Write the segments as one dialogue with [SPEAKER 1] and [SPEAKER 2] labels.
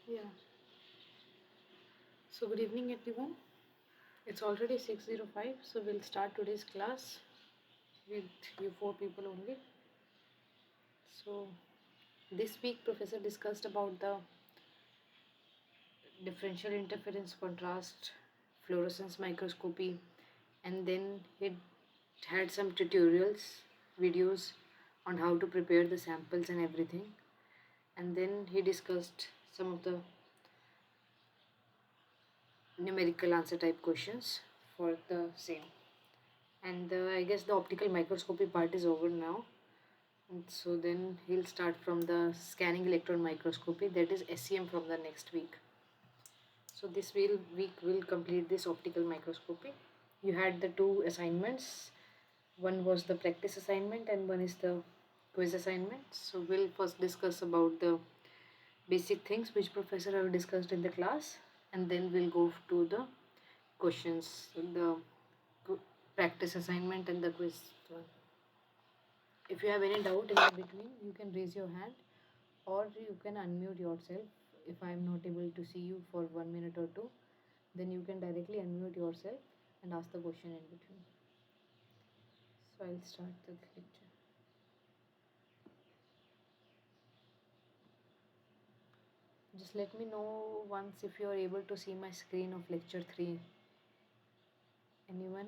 [SPEAKER 1] Yeah. So good evening everyone. It's already 6:05, so we'll start today's class with you four people only. So this week professor discussed about the differential interference contrast, fluorescence microscopy, and then he had some tutorials, videos on how to prepare the samples and everything. And then he discussed some of the numerical answer type questions for the same. And I guess the optical microscopy part is over now. And so then he'll start from the scanning electron microscopy, that is SEM, from the next week. So this week will complete this optical microscopy. You had the two assignments. One was the practice assignment and one is the quiz assignment. So we'll first discuss about the basic things which professor have discussed in the class, and then we'll go to the questions, the practice assignment and the quiz one. If you have any doubt in the between, you can raise your hand or you can unmute yourself. If I am not able to see you for 1 minute or two, then you can directly unmute yourself and ask the question in between. So I'll start the lecture. Just let me know once if you are able to see my screen of lecture 3. Anyone?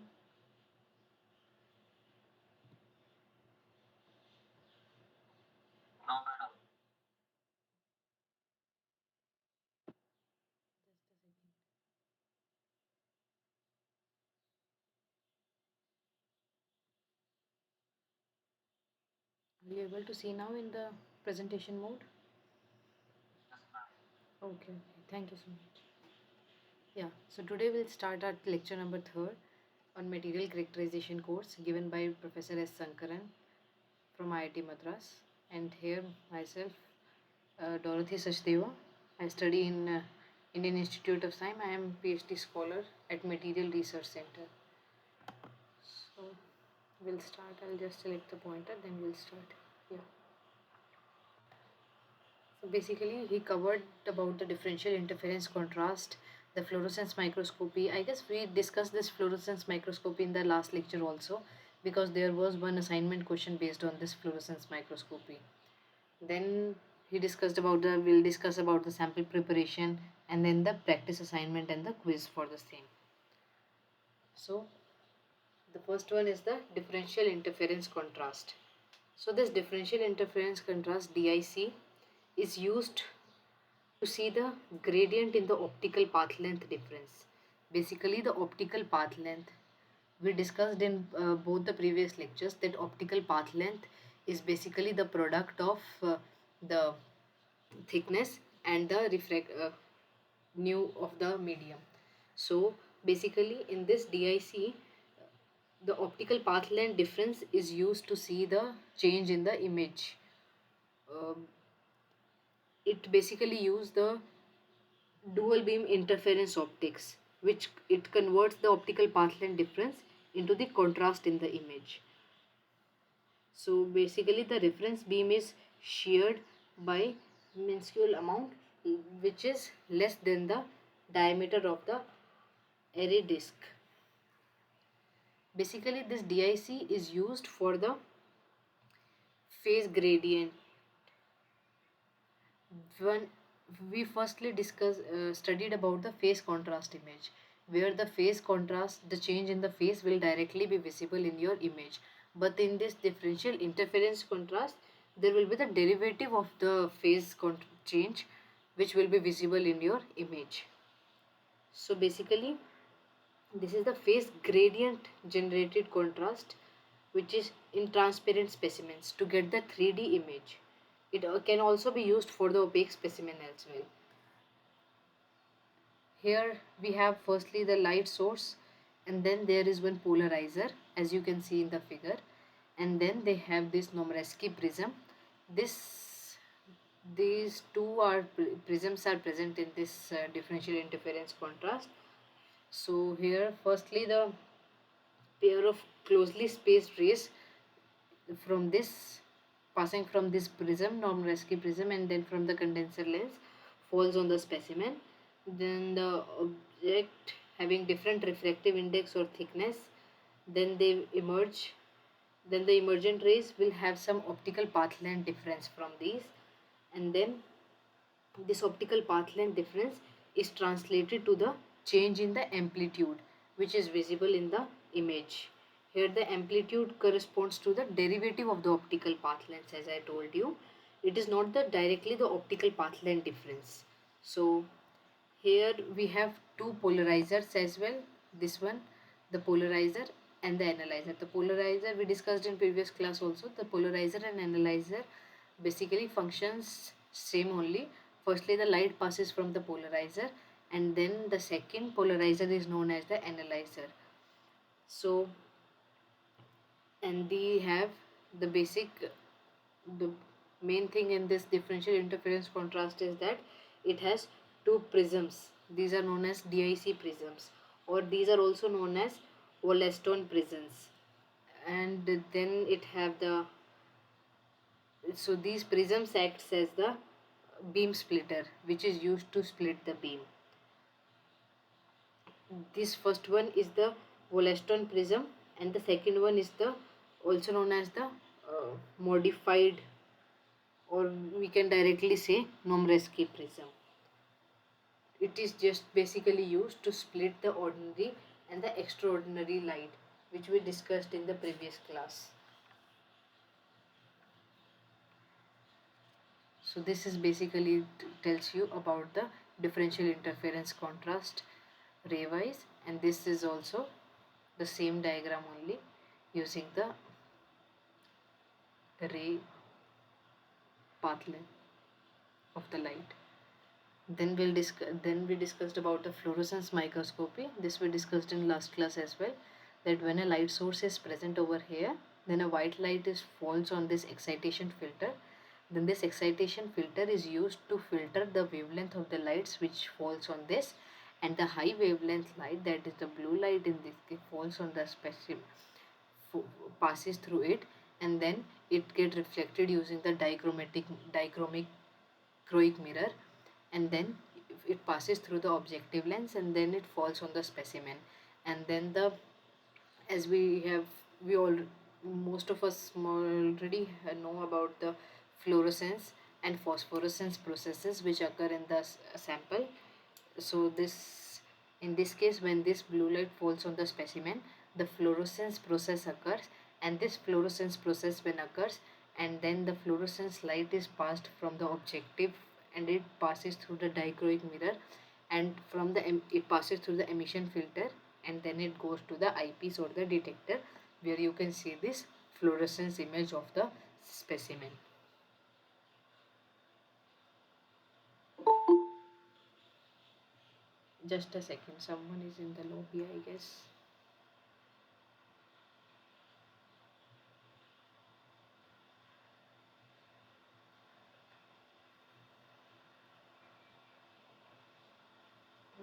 [SPEAKER 1] Are you able to see now in the presentation mode? Okay, thank you so much. Yeah, so today we'll start our lecture number 3 on material characterization course given by Professor S. Sankaran from IIT Madras, and here myself, Dorothy Sachdeva. I study in Indian Institute of Science. I am PhD scholar at Material Research Center. So we'll start. I'll just select the pointer, then we'll start. Yeah. So basically, he covered about the differential interference contrast, the fluorescence microscopy. I guess we discussed this fluorescence microscopy in the last lecture also, because there was one assignment question based on this fluorescence microscopy. Then he discussed about the we'll discuss about the sample preparation and then the practice assignment and the quiz for the same. So the first one is the differential interference contrast. So this differential interference contrast, DIC, is used to see the gradient in the optical path length difference. Basically the optical path length, we discussed in both the previous lectures that optical path length is basically the product of the thickness and the nu of the medium. So basically in this DIC, the optical path length difference is used to see the change in the image. It basically use the dual beam interference optics, which it converts the optical path length difference into the contrast in the image. So basically the reference beam is sheared by minuscule amount, which is less than the diameter of the array disk. Basically this DIC is used for the phase gradient. When we firstly studied about the phase contrast image, where the phase contrast, the change in the phase will directly be visible in your image. But in this differential interference contrast, there will be the derivative of the phase change, which will be visible in your image. So basically this is the phase gradient generated contrast, which is in transparent specimens to get the 3D image. It can also be used for the opaque specimen as well. Here we have firstly the light source, and then there is one polarizer, as you can see in the figure, and then they have this Nomresky prism. These two prisms are present in this differential interference contrast. So here firstly the pair of closely spaced rays from this, passing from this prism, Nomresky prism, and then from the condenser lens, falls on the specimen. Then the object having different refractive index or thickness, then they emerge. Then the emergent rays will have some optical path length difference from these, and then this optical path length difference is translated to the change in the amplitude which is visible in the image. Here the amplitude corresponds to the derivative of the optical path length, as I told you. It is not the directly the optical path length difference. So here we have two polarizers as well. This one, the polarizer and the analyzer. The polarizer we discussed in previous class also. The polarizer and analyzer basically functions same only. Firstly the light passes from the polarizer, and then the second polarizer is known as the analyzer. So, and we have the basic, the main thing in this differential interference contrast is that it has two prisms. These are known as DIC prisms, or these are also known as Wollaston prisms. And then it have the, so these prisms acts as the beam splitter which is used to split the beam. This first one is the Wollaston prism, and the second one is the also known as the modified, or we can directly say Nomresky prism. It is just basically used to split the ordinary and the extraordinary light which we discussed in the previous class. So this is basically tells you about the differential interference contrast ray wise, and this is also the same diagram only using the ray path length of the light. Then we discussed about the fluorescence microscopy. This we discussed in last class as well, that when a light source is present over here, then a white light is falls on this excitation filter. Then this excitation filter is used to filter the wavelength of the lights which falls on this, and the high wavelength light, that is the blue light in this case, falls on the specimen, passes through it, and then it get reflected using the dichromic mirror, and then it passes through the objective lens, and then it falls on the specimen. And then the, as we all, most of us already know about the fluorescence and phosphorescence processes which occur in the sample. So this, in this case, when this blue light falls on the specimen, the fluorescence process occurs, and this fluorescence process when occurs, and then the fluorescence light is passed from the objective, and it passes through the dichroic mirror, and from the it passes through the emission filter, and then it goes to the eyepiece or the detector, where you can see this fluorescence image of the specimen. Just a second, someone is in the lobby, I guess.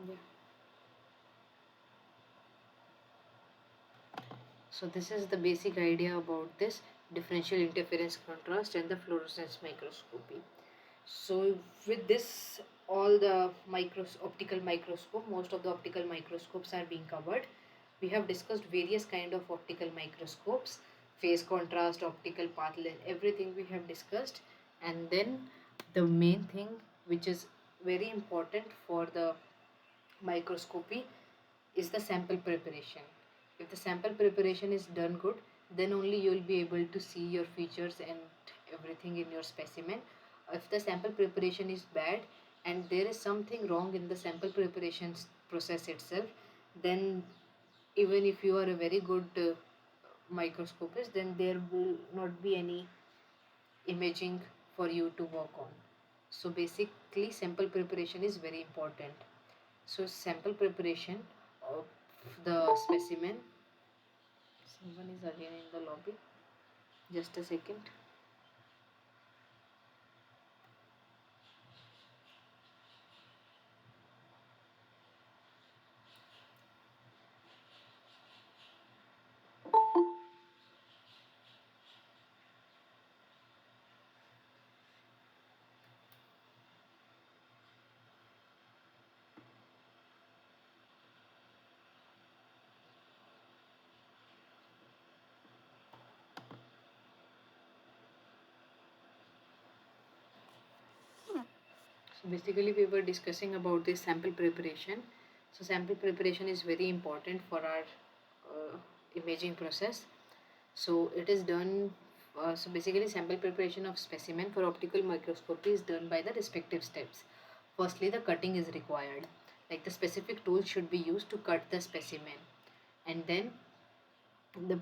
[SPEAKER 1] Yeah. So this is the basic idea about this differential interference contrast and the fluorescence microscopy. So with this, all the optical microscope, most of the optical microscopes are being covered. We have discussed various kind of optical microscopes, phase contrast, optical path length, everything we have discussed. And then the main thing which is very important for the microscopy is the sample preparation. If the sample preparation is done good, then only you will be able to see your features and everything in your specimen. If the sample preparation is bad and there is something wrong in the sample preparation process itself, then even if you are a very good microscopist, then there will not be any imaging for you to work on. So basically sample preparation is very important. So sample preparation of the specimen. Someone is again in the lobby. Just a second. Basically, we were discussing about this sample preparation. So, sample preparation is very important for our imaging process. So, it is done. So, basically, sample preparation of specimen for optical microscopy is done by the respective steps. Firstly, the cutting is required. Like the specific tool should be used to cut the specimen, and then the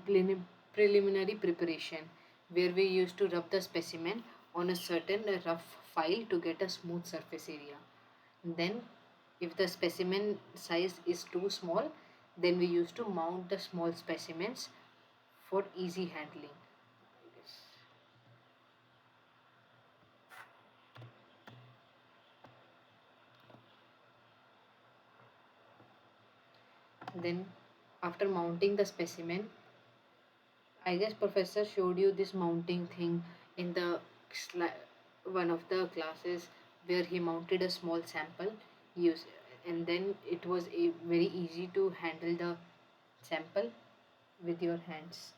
[SPEAKER 1] preliminary preparation, where we used to rub the specimen on a certain rough file to get a smooth surface area. Then, if the specimen size is too small, then we used to mount the small specimens for easy handling. Then, after mounting the specimen, I guess professor showed you this mounting thing in the one of the classes where he mounted a small sample use, and then it was very easy to handle the sample with your hands.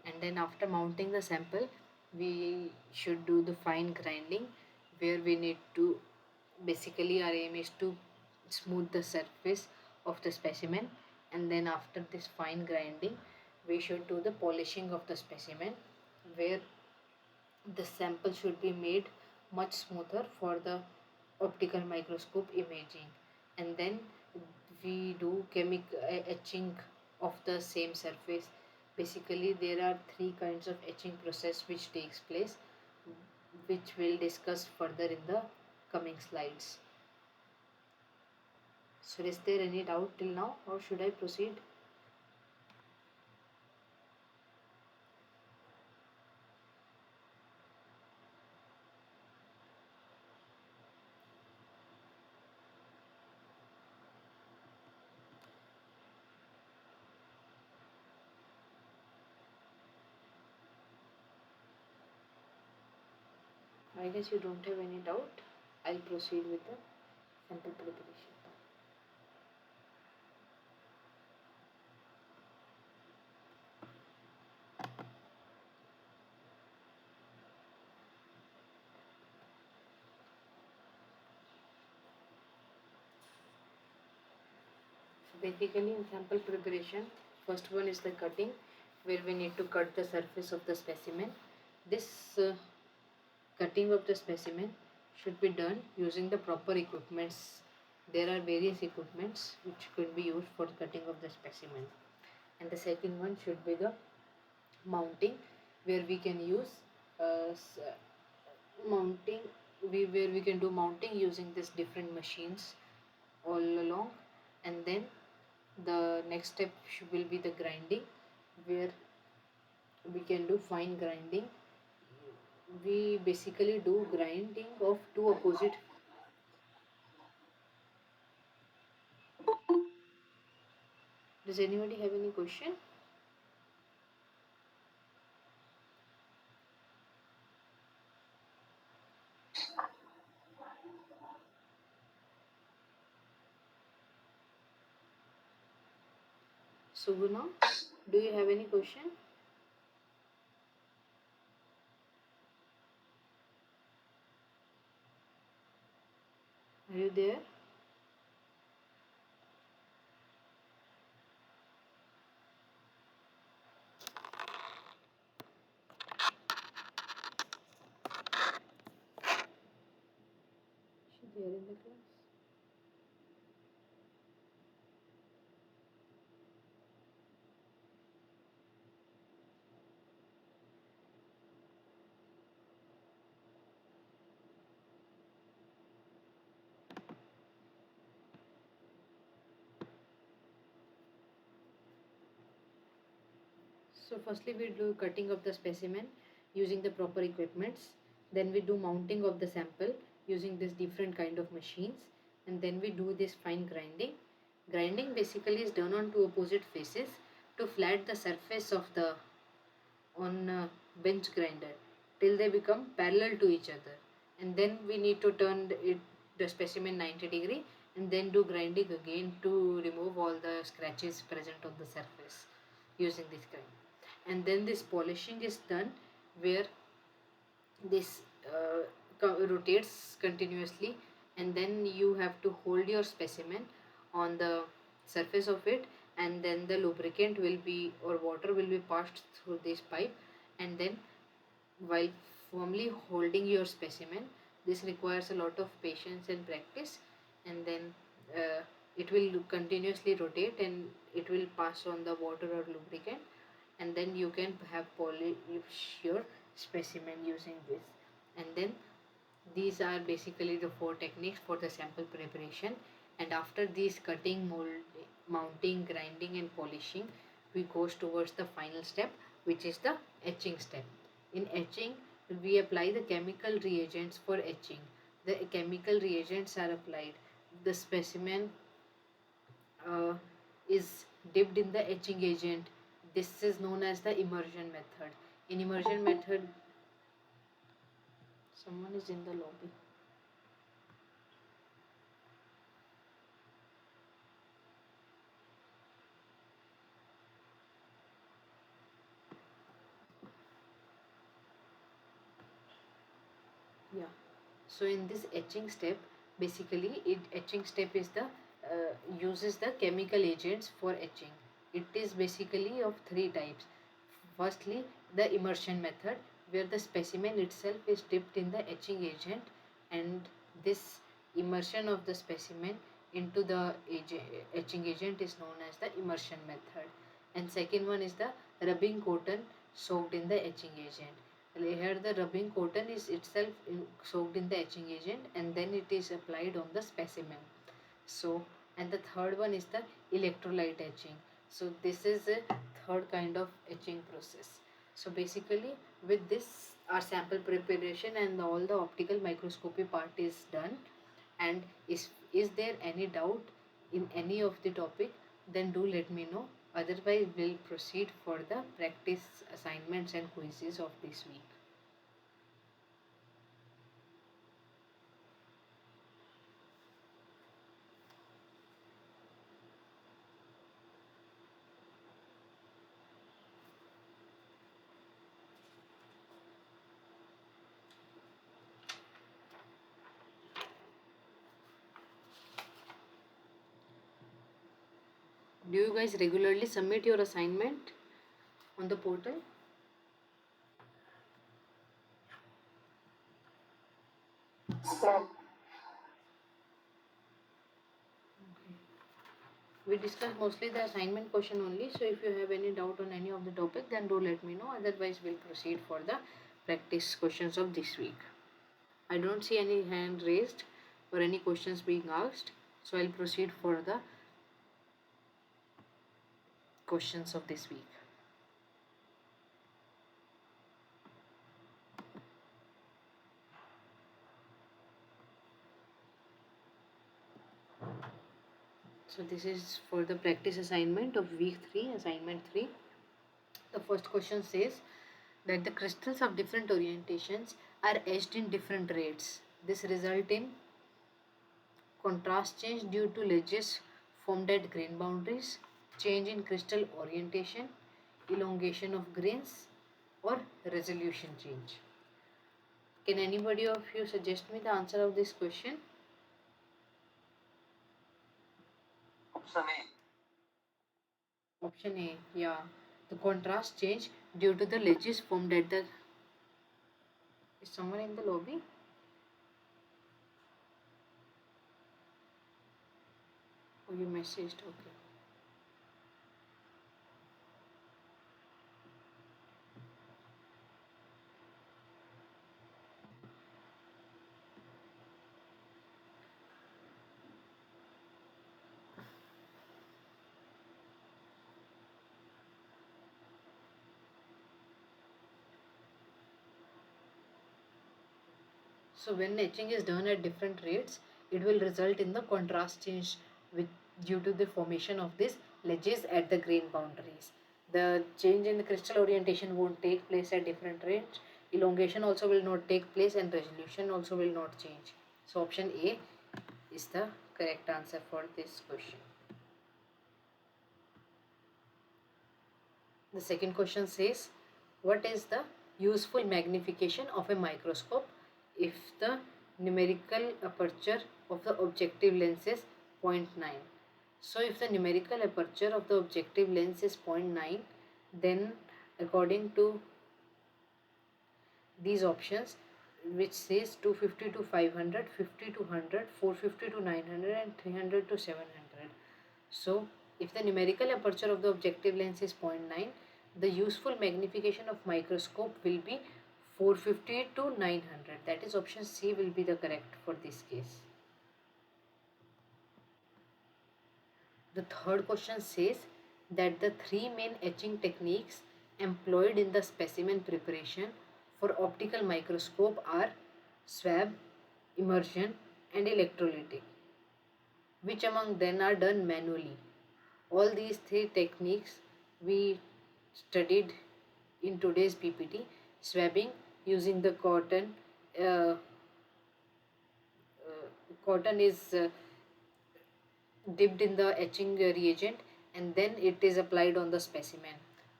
[SPEAKER 1] And then after mounting the sample, we should do the fine grinding, where we need to, basically our aim is to smooth the surface of the specimen. And then after this fine grinding, we should do the polishing of the specimen, where the sample should be made much smoother for the optical microscope imaging. And then we do chemical etching of the same surface. Basically, there are three kinds of etching process which takes place, which we'll discuss further in the coming slides. So is there any doubt till now, or should I proceed? I guess you don't have any doubt. I'll proceed with the sample preparation. So basically, in sample preparation, first one is the cutting, where we need to cut the surface of the specimen. This cutting of the specimen should be done using the proper equipments. There are various equipments which could be used for cutting of the specimen. And the second one should be the mounting, where we can use mounting, where we can do mounting using this different machines all along. And then the next step will be the grinding, where we can do fine grinding. We basically do grinding of two opposite. Does anybody have any question? Suguna, do you have any question? Are you there? Is she there in the class? So firstly we do cutting of the specimen using the proper equipments. Then we do mounting of the sample using this different kind of machines. And then we do this fine grinding. Grinding basically is done on two opposite faces to flat the surface of the on bench grinder till they become parallel to each other. And then we need to turn the specimen 90 degree, and then do grinding again to remove all the scratches present on the surface using this grind. And then this polishing is done, where this rotates continuously and then you have to hold your specimen on the surface of it, and then the lubricant will be, or water will be passed through this pipe, and then while firmly holding your specimen, this requires a lot of patience and practice, and then it will continuously rotate and it will pass on the water or lubricant, and then you can have polish your specimen using this. And then these are basically the four techniques for the sample preparation. And after these cutting, mounting, grinding, and polishing, we goes towards the final step, which is the etching step. In etching, we apply the chemical reagents for etching. The chemical reagents are applied. The specimen uh, is dipped in the etching agent. This is known as the immersion method. In immersion method, someone is in the lobby. Yeah. So in this etching step, basically, etching step is the uses the chemical agents for etching. It is basically of three types. Firstly, the immersion method, where the specimen itself is dipped in the etching agent, and this immersion of the specimen into the etching agent is known as the immersion method. And second one is the rubbing cotton soaked in the etching agent. Here the rubbing cotton is itself soaked in the etching agent, and then it is applied on the specimen. So, and the third one is the electrolyte etching. So this is a third kind of etching process. So basically, with this, our sample preparation and all the optical microscopy part is done. And is there any doubt in any of the topic, then do let me know. Otherwise, we'll proceed for the practice assignments and quizzes of this week. Do you guys regularly submit your assignment on the portal? We discussed mostly the assignment question only. So if you have any doubt on any of the topic, then do let me know. Otherwise, we'll proceed for the practice questions of this week. I don't see any hand raised or any questions being asked. So I'll proceed for the questions of this week. So this is for the practice assignment of week 3, assignment 3. The first question says that the crystals of different orientations are etched in different rates. This result in contrast change due to ledges formed at grain boundaries, change in crystal orientation, elongation of grains, or resolution change. Can anybody of you suggest me the answer of this question? Option A. Option A, yeah. The contrast change due to the ledges formed at the. Is someone in the lobby? Oh, you messaged, okay. So when etching is done at different rates, it will result in the contrast change with due to the formation of these ledges at the grain boundaries. The change in the crystal orientation won't take place at different rates. Elongation also will not take place, and resolution also will not change. So option A is the correct answer for this question. The second question says, what is the useful magnification of a microscope if the numerical aperture of the objective lens is zero point 0.9. So if the numerical aperture of the objective lens is zero point 0.9, then according to these options, which says 250 to 500, 50 to 100, 450 to 900, and 300 to 700. So if the numerical aperture of the objective lens is zero point 0.9, the useful magnification of microscope will be 450 to 900. That is option C will be the correct for this case. The third question says that the three main etching techniques employed in the specimen preparation for optical microscope are swab, immersion, and electrolytic. Which among them are done manually? All these three techniques we studied in today's PPT. Swabbing using the cotton. Uh, Cotton is dipped in the etching reagent and then it is applied on the specimen.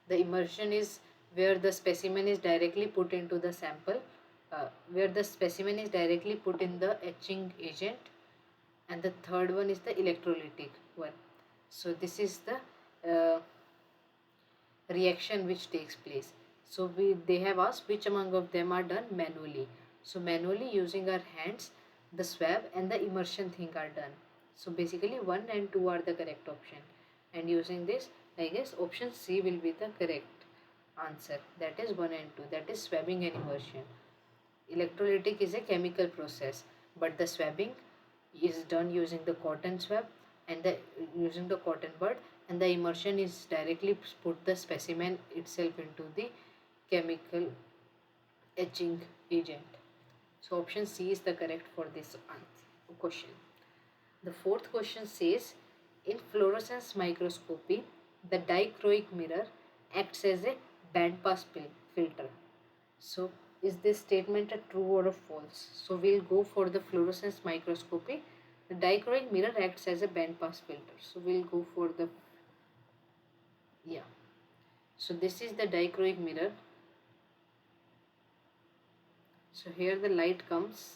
[SPEAKER 1] The immersion is where the specimen is directly put into the sample, where the specimen is directly put in the etching agent, and the third one is the electrolytic one. So this is the reaction which takes place. So they have asked which among of them are done manually. So manually using our hands, the swab and the immersion thing are done. So basically 1 and 2 are the correct option, and using this I guess option C will be the correct answer, that is 1 and 2, that is swabbing and immersion. Electrolytic is a chemical process, but the swabbing is done using the cotton swab and the using the cotton bud, and the immersion is directly put the specimen itself into the chemical etching agent. So option C is the correct for this question. The fourth question says, in fluorescence microscopy, the dichroic mirror acts as a bandpass filter. So is this statement a true or a false? So we'll go for the fluorescence microscopy. The dichroic mirror acts as a bandpass filter. So we'll go for the, yeah. So this is the dichroic mirror. So here the light comes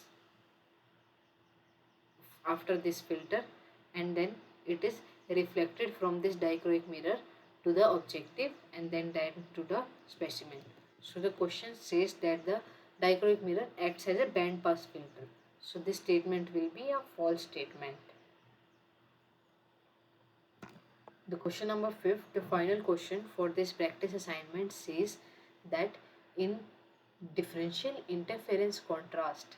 [SPEAKER 1] after this filter and then it is reflected from this dichroic mirror to the objective and then to the specimen. So the question says that the dichroic mirror acts as a band pass filter. So this statement will be a false statement. The question number 5, the final question for this practice assignment, says that in differential interference contrast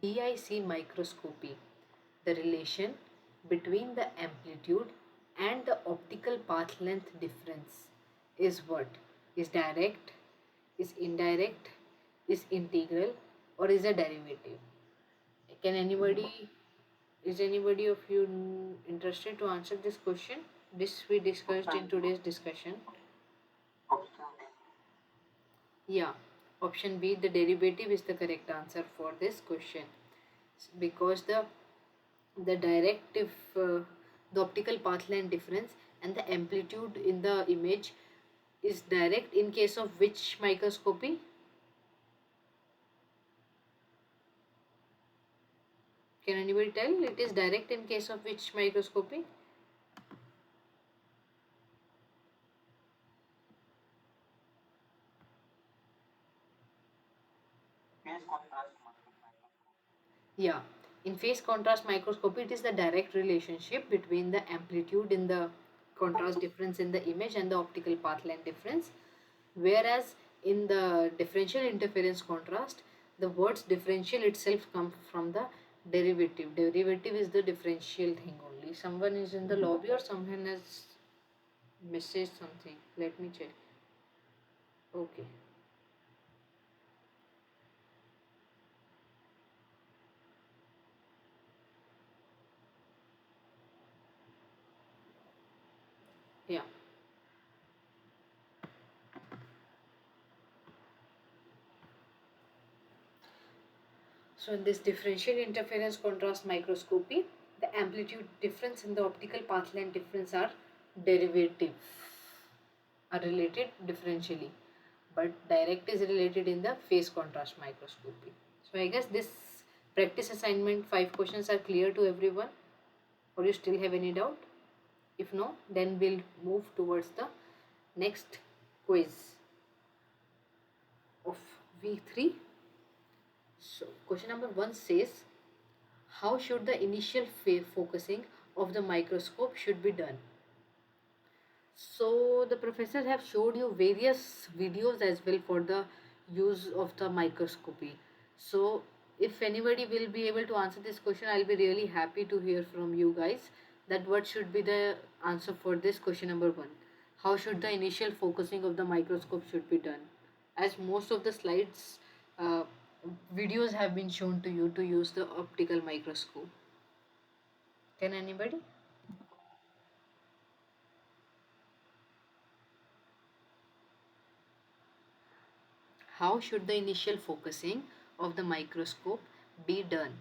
[SPEAKER 1] DIC microscopy, the relation between the amplitude and the optical path length difference is what? Is direct, is indirect, is integral, or is a derivative? Can anybody, is anybody of you interested to answer this question? This we discussed in today's discussion. Yeah, option B, the derivative, is the correct answer for this question, because the directive, the optical path length difference and the amplitude in the image is direct in case of which microscopy? Can anybody tell? It is direct in case of which microscopy? Yeah, in phase contrast microscopy, it is the direct relationship between the amplitude in the contrast difference in the image and the optical path length difference. Whereas in the differential interference contrast, the words differential itself come from the derivative. Derivative is the differential thing only. Someone is in the lobby or someone has messaged something. Let me check. Okay. Yeah. So in this differential interference contrast microscopy, the amplitude difference and the optical path length difference are derivative, are related differentially, but direct is related in the phase contrast microscopy. So I guess this Practice assignment 5 questions are clear to everyone, or you still have any doubt? If no, then we'll move towards the next quiz of week 3. So question number 1 says, how should the initial focusing of the microscope should be done? So the professors have showed you various videos as well for the use of the microscopy. So if anybody will be able to answer this question, I'll be really happy to hear from you guys that what should be the answer for this question number 1. How should the initial focusing of the microscope should be done? As most of the slides uh, videos have been shown to you to use the optical microscope. Can anybody? How should the initial focusing of the microscope be done?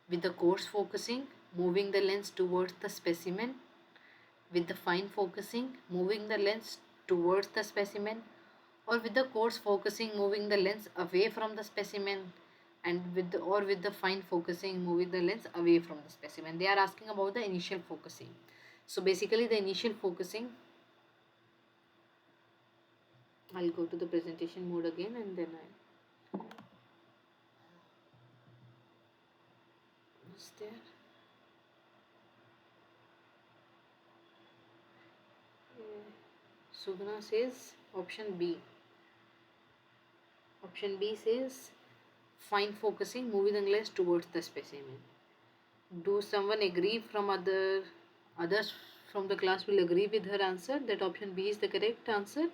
[SPEAKER 1] With the coarse focusing, moving the lens towards the specimen. With the fine focusing, moving the lens towards the specimen. Or with the coarse focusing, moving the lens away from the specimen. And with the fine focusing, moving the lens away from the specimen. They are asking about the initial focusing. So basically the initial focusing, I'll go to the presentation mode again and then I was there. Sugna says option B. Option B says fine focusing, moving the lens towards the specimen. Do someone agree from others from the class will agree with her answer that option B is the correct answer?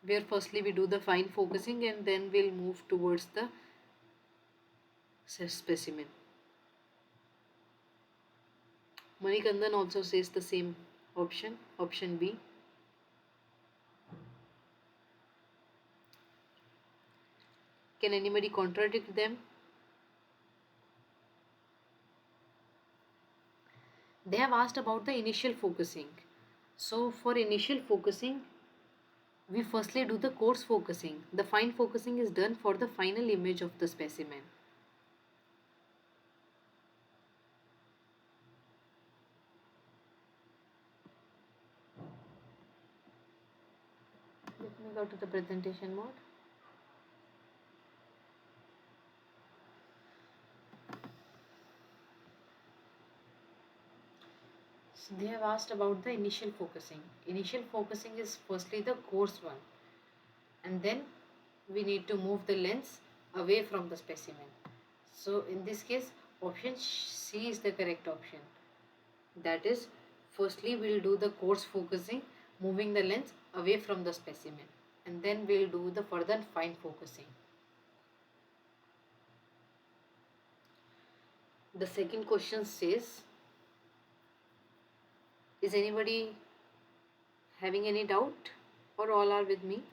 [SPEAKER 1] Where firstly we do the fine focusing and then we'll move towards the specimen. Manikandan also says the same option, option B. Can anybody contradict them? They have asked about the initial focusing. So for initial focusing, we firstly do the coarse focusing. The fine focusing is done for the final image of the specimen. Let me go to the presentation mode. So they have asked about the initial focusing. Initial focusing is firstly the coarse one, and then we need to move the lens away from the specimen. So in this case, option C is the correct option. That is, firstly we'll do the coarse focusing, moving the lens away from the specimen, and then we'll do the further fine focusing. The second question says, is anybody having any doubt or all are with me?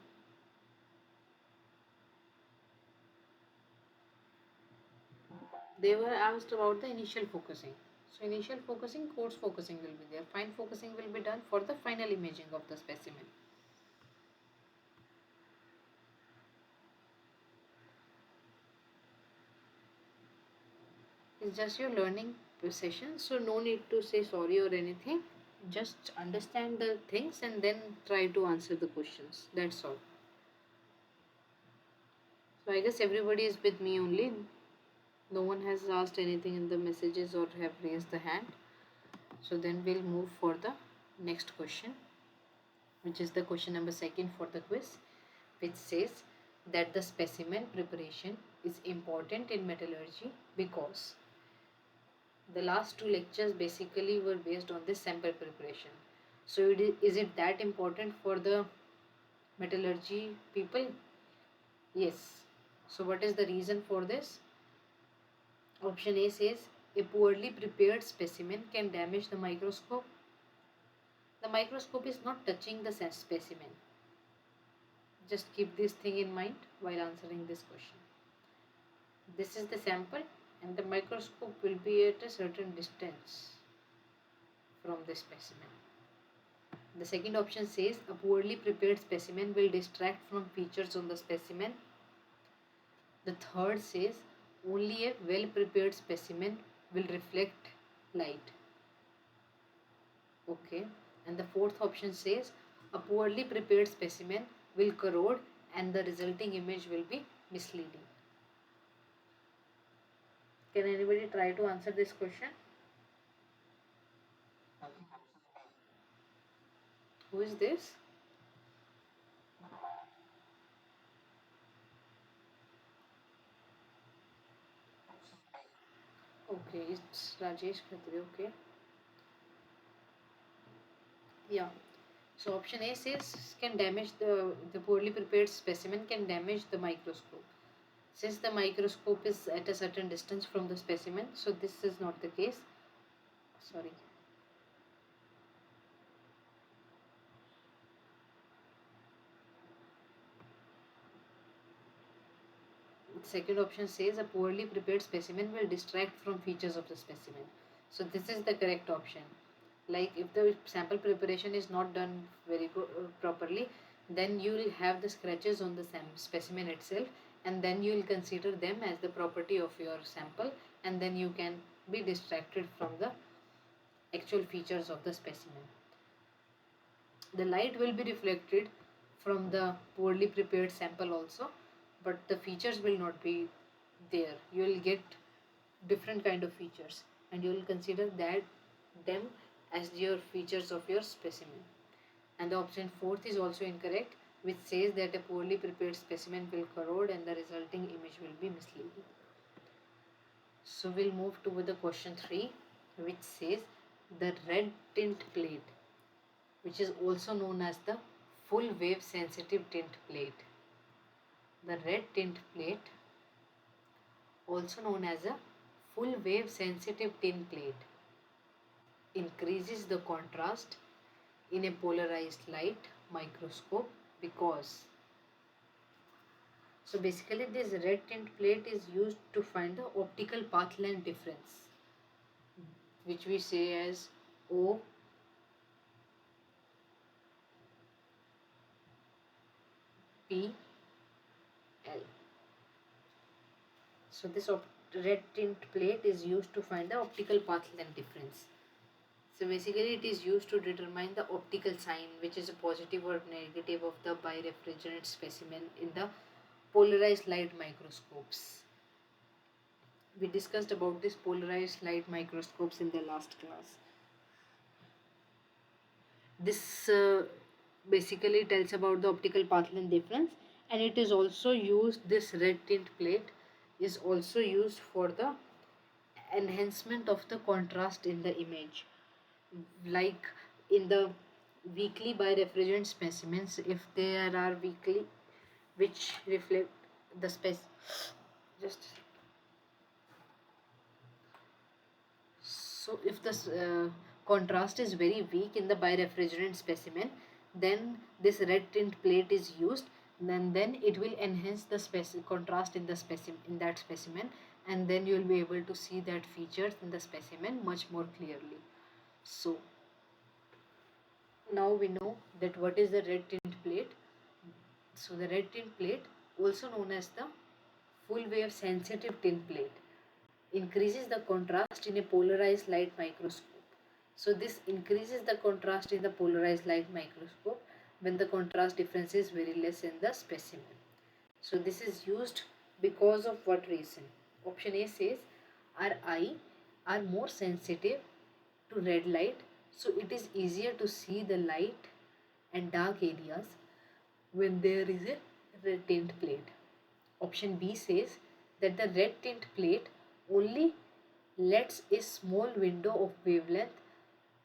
[SPEAKER 1] They were asked about the initial focusing. So initial focusing, coarse focusing will be there. Fine focusing will be done for the final imaging of the specimen. It's just your learning session, so no need to say sorry or anything. Just understand the things and then try to answer the questions. That's all. So I guess everybody is with me only. No one has asked anything in the messages or have raised the hand. So then we'll move for the next question, which is the question number 2 for the quiz, which says that the specimen preparation is important in metallurgy because the last two lectures basically were based on this sample preparation. So is it that important for the metallurgy people? Yes. So what is the reason for this? Option A says a poorly prepared specimen can damage the microscope. The microscope is not touching the specimen. Just keep this thing in mind while answering this question. This is the sample and the microscope will be at a certain distance from the specimen. The second option says a poorly prepared specimen will distract from features on the specimen. The third says only a well prepared specimen will reflect light. Okay. And the fourth option says a poorly prepared specimen will corrode and the resulting image will be misleading. Can anybody try to answer this question? Who is this? Okay, it's Rajesh Khatri. Okay. Yeah. So option A says can damage the poorly prepared specimen can damage the microscope. Since the microscope is at a certain distance from the specimen, so this is not the case. Sorry. Second option says a poorly prepared specimen will distract from features of the specimen. So this is the correct option. Like if the sample preparation is not done properly, then you will have the scratches on the specimen itself, and then you will consider them as the property of your sample, and then you can be distracted from the actual features of the specimen. The light will be reflected from the poorly prepared sample also, but the features will not be there. You will get different kind of features, and you will consider that them as your features of your specimen. And the option fourth is also incorrect, which says that a poorly prepared specimen will corrode and the resulting image will be misleading. So we'll move to the question 3, which says the red tint plate, which is also known as the full wave sensitive tint plate. The red tint plate, also known as a full wave sensitive tint plate, increases the contrast in a polarized light microscope because, so basically this red tint plate is used to find the optical path length difference, which we say as OPL. So this red tint plate is used to find the optical path length difference. So basically it is used to determine the optical sign, which is a positive or negative of the birefringent specimen in the polarized light microscopes. We discussed about this polarized light microscopes in the last class. This basically tells about the optical path length difference, and it is also used, this red tint plate is also used for the enhancement of the contrast in the image. Like in the weakly birefringent specimens, if there are weakly which reflect the just so if the contrast is very weak in the birefringent specimen, then this red tint plate is used, then it will enhance the contrast in the specimen, in that specimen, and then you will be able to see that features in the specimen much more clearly. So now we know that what is the red tint plate. So the red tint plate, also known as the full wave sensitive tint plate, increases the contrast in a polarized light microscope. So this increases the contrast in the polarized light microscope when the contrast difference is very less in the specimen. So this is used because of what reason? Option A says our eye are more sensitive to red light, so it is easier to see the light and dark areas when there is a red tint plate. Option B says that the red tint plate only lets a small window of wavelength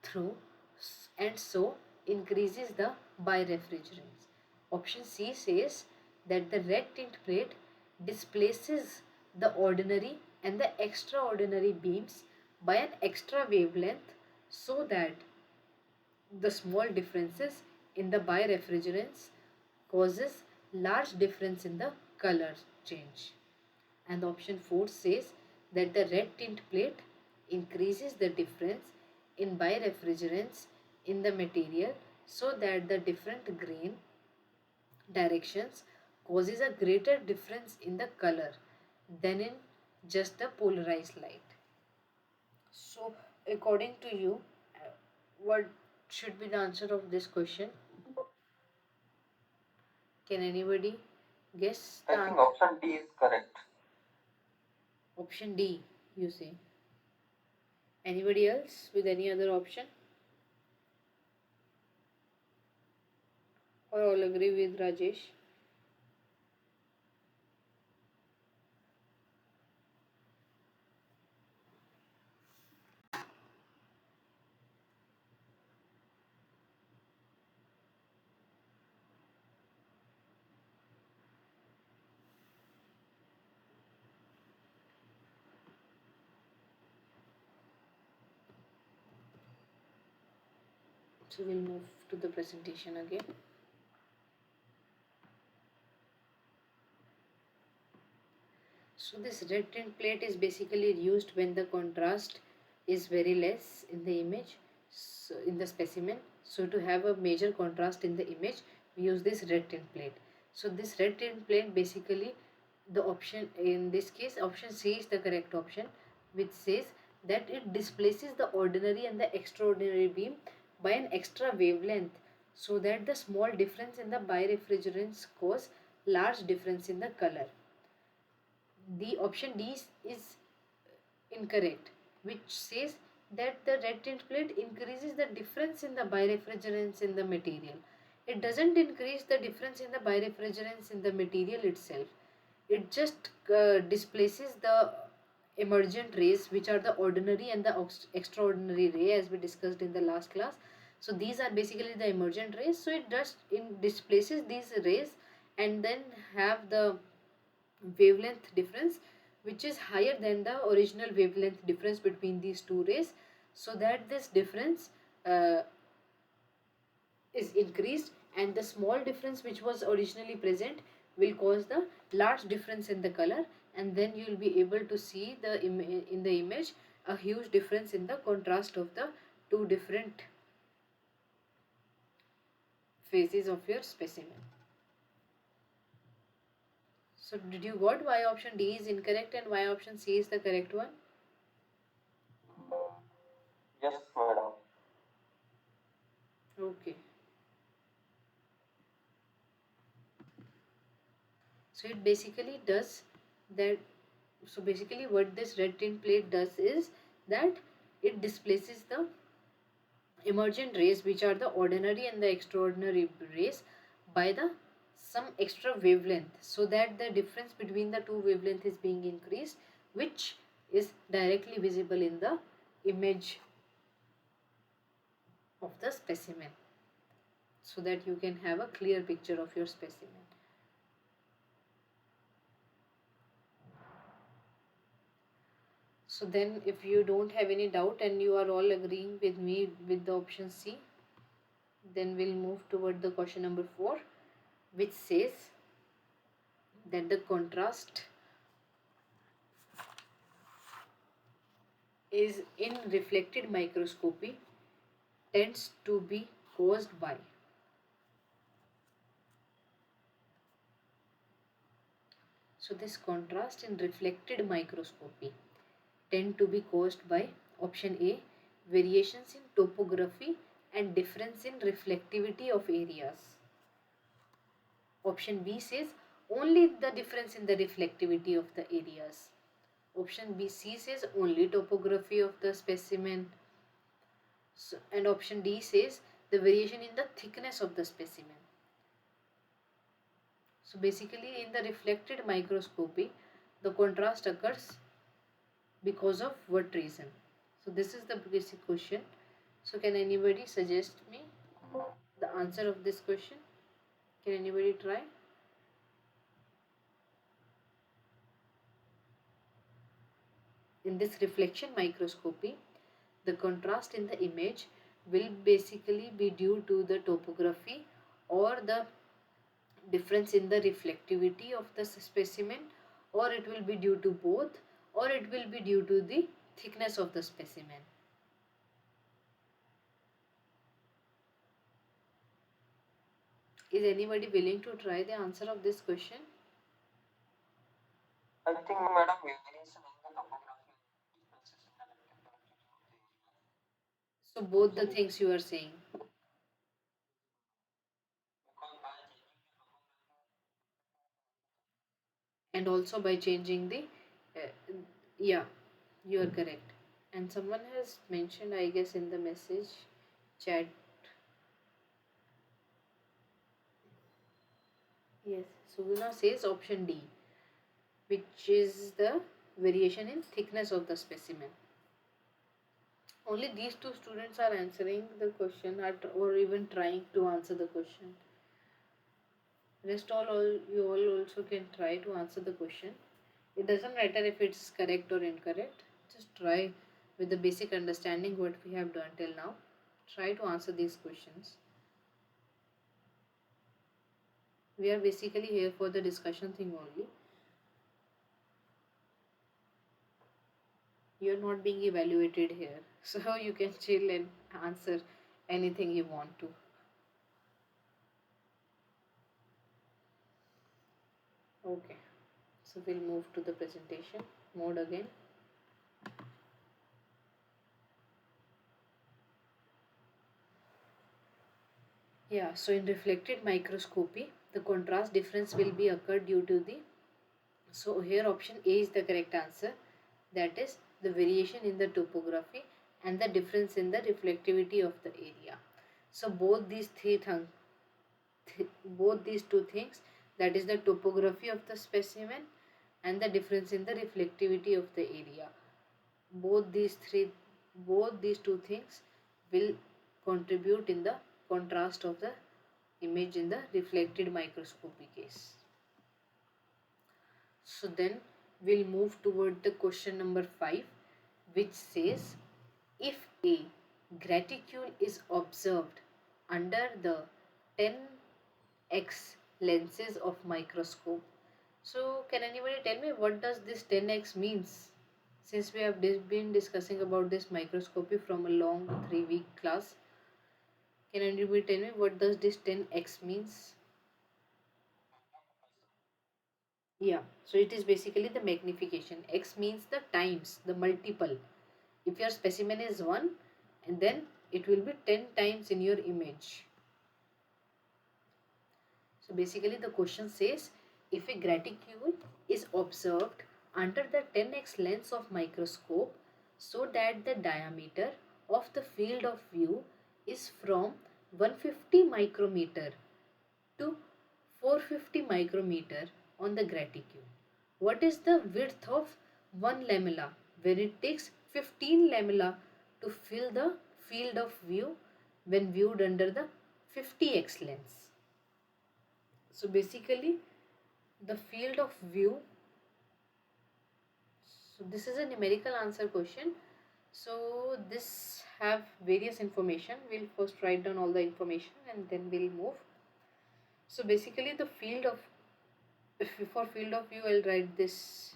[SPEAKER 1] through and so increases the birefringence. Option C says that the red tint plate displaces the ordinary and the extraordinary beams by an extra wavelength so that the small differences in the birefringence causes large difference in the color change. And option 4 says that the red tint plate increases the difference in birefringence in the material so that the different grain directions causes a greater difference in the color than in just the polarized light. So, according to you, what should be the answer of this question? Can anybody guess the
[SPEAKER 2] I think option D is correct.
[SPEAKER 1] option D, you say? Anybody else with any other option? Or all agree with Rajesh? So we'll move to the presentation again. So this red tint plate is basically used when the contrast is very less in the image, so in the specimen. So to have a major contrast in the image, we use this red tint plate. So this red tint plate basically, the option in this case, option C is the correct option, which says that it displaces the ordinary and the extraordinary beam by an extra wavelength, so that the small difference in the birefringence cause large difference in the color. The option D is incorrect, which says that the red tint plate increases the difference in the birefringence in the material. It doesn't increase the difference in the birefringence in the material itself. It just displaces the emergent rays, which are the ordinary and the extraordinary ray, as we discussed in the last class. So these are basically the emergent rays. So it just displaces these rays and then have the wavelength difference which is higher than the original wavelength difference between these two rays, so that this difference uh, is increased, and the small difference which was originally present will cause the large difference in the color, and then you will be able to see in the image a huge difference in the contrast of the two different phases of your specimen. So did you got why option D is incorrect and why option C is the correct one?
[SPEAKER 2] Yes, madam.
[SPEAKER 1] Okay. So it basically does that. So basically what this red tint plate does is that it displaces the emergent rays, which are the ordinary and the extraordinary rays, by the some extra wavelength, so that the difference between the two wavelength is being increased, which is directly visible in the image of the specimen, so that you can have a clear picture of your specimen. So then if you don't have any doubt and you are all agreeing with me with the option C, then we'll move toward the question number 4, which says that the contrast is in reflected microscopy tends to be caused by. So this contrast in reflected microscopy tend to be caused by option A, variations in topography and difference in reflectivity of areas. Option B says only the difference in the reflectivity of the areas. Option B C says only topography of the specimen. So, and option D says the variation in the thickness of the specimen. So basically in the reflected microscopy, the contrast occurs because of what reason? So this is the basic question. So can anybody suggest me the answer of this question? Can anybody try? In this reflection microscopy, the contrast in the image will basically be due to the topography or the difference in the reflectivity of the specimen, or it will be due to both, or it will be due to the thickness of the specimen. Is anybody willing to try the answer of this question?
[SPEAKER 2] I think, madam, variation in the topography differences in the relative productivity of the area.
[SPEAKER 1] So both the
[SPEAKER 2] So,
[SPEAKER 1] things you are saying,
[SPEAKER 2] because by changing the topography,
[SPEAKER 1] and also by changing the, uh, yeah, you are correct. And someone has mentioned, I guess, in the message chat. Yes, Suvina says option D, which is the variation in thickness of the specimen. Only these two students are answering the question or even trying to answer the question. Rest all you all also can try to answer the question. It doesn't matter if it's correct or incorrect. Just try with the basic understanding what we have done till now. Try to answer these questions. We are basically here for the discussion thing only. You're not being evaluated here. So you can chill and answer anything you want to. Okay. So we'll move to the presentation mode again. Yeah, so in reflected microscopy, the contrast difference will be occurred due to the, so here option A is the correct answer. That is the variation in the topography and the difference in the reflectivity of the area. So both these two things, that is the topography of the specimen and the difference in the reflectivity of the area. Both these three, both these two things will contribute in the contrast of the image in the reflected microscopy case. So then we'll move toward the question number 5, which says, if a graticule is observed under the 10x lenses of microscope. So can anybody tell me what does this 10x means? Since we have been discussing about this microscopy from a long 3-week class, can anybody tell me what does this 10x means? Yeah, so it is basically the magnification. X means the times, the multiple. If your specimen is 1, and then it will be 10 times in your image. So basically the question says, if a graticule is observed under the 10x lens of microscope so that the diameter of the field of view is from 150 micrometer to 450 micrometer on the graticule. What is the width of one lamella when it takes 15 lamella to fill the field of view when viewed under the 50x lens? So basically the field of view, so this is a numerical answer question. So this have various information. We'll first write down all the information and then we'll move. So basically the field of, for field of view I'll write this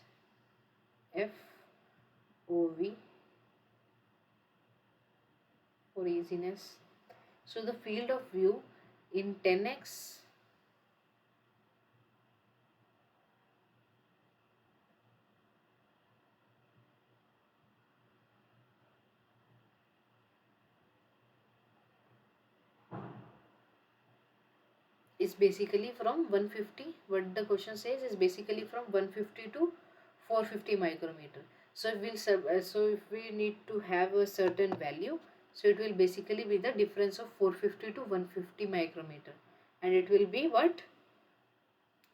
[SPEAKER 1] F O V for easiness. So the field of view in 10x is basically from 150. What the question says is basically from 150 to 450 micrometer. So if we need to have a certain value, so it will basically be the difference of 450 to 150 micrometer, and it will be what,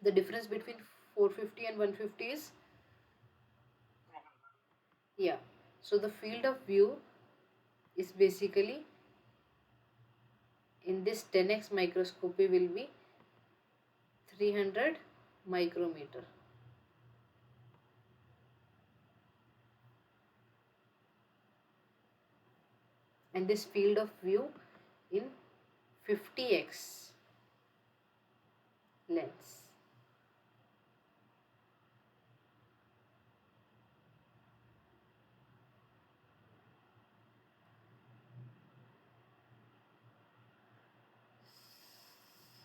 [SPEAKER 1] the difference between 450 and 150 is, yeah, so the field of view is basically in this 10x microscopy will be 300 micrometer, and this field of view in 50x lens.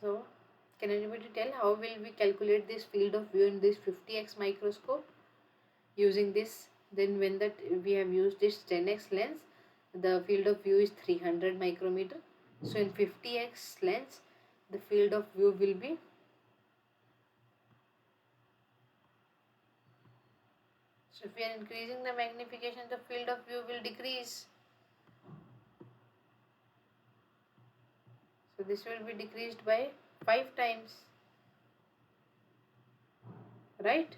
[SPEAKER 1] So Can anybody tell how will we calculate this field of view in this 50x microscope using this? Then when that we have used this 10x lens, the field of view is 300 micrometer. So in 50x lens, the field of view will be, so if we are increasing the magnification, the field of view will decrease. So this will be decreased by 5 times, right?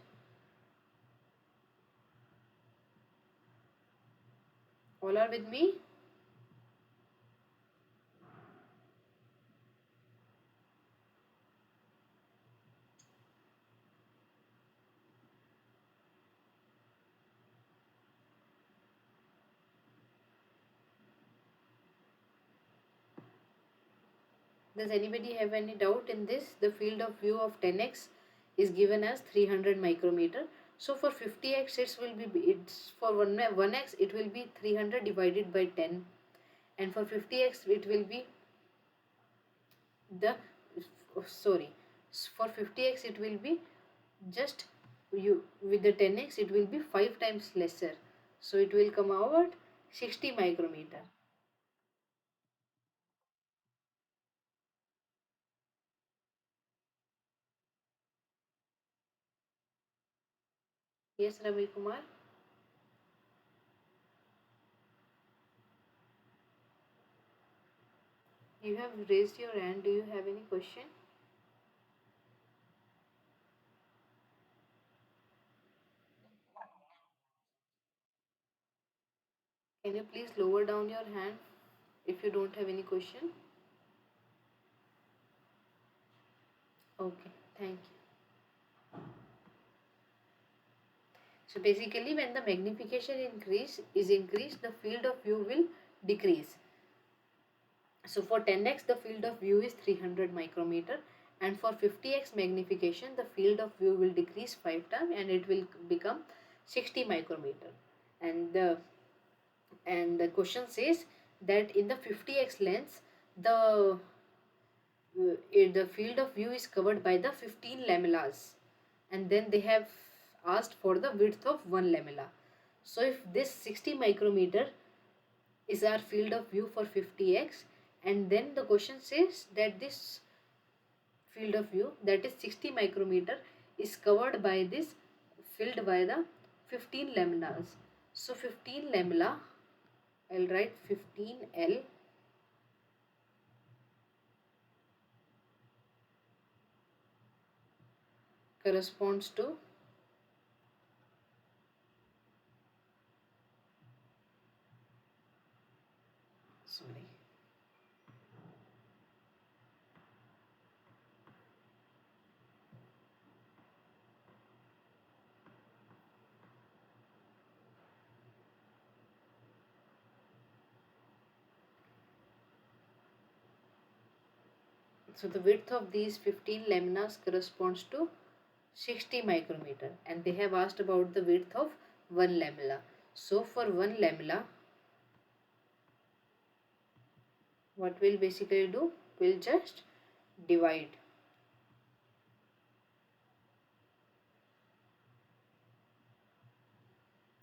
[SPEAKER 1] All are with me? Does anybody have any doubt in this? The field of view of 10x is given as 300 micrometer. So for 50x it's for 1x it will be 300 divided by 10, and for 50x it will be the sorry for 50x it will be just you with the 10x it will be 5 times lesser, so it will come out 60 micrometer. Yes, Ravi Kumar, you have raised your hand. Do you have any question? Can you please lower down your hand if you don't have any question? Okay, thank you. So basically when the magnification increased, the field of view will decrease. So for 10x the field of view is 300 micrometer, and for 50x magnification the field of view will decrease 5 times and it will become 60 micrometer. And the question says that in the 50x lens the the field of view is covered by the 15 lamellas, and then they have asked for the width of one lamella. So if this 60 micrometer is our field of view for 50x, and then the question says that this field of view that is 60 micrometer is covered by this filled by the 15 lamellas. So 15 lamella, I'll write 15L corresponds to, sorry, so the width of these 15 lamelles corresponds to 60 micrometer, and they have asked about the width of one lamella. So for one lamella, what we'll basically do, we'll just divide.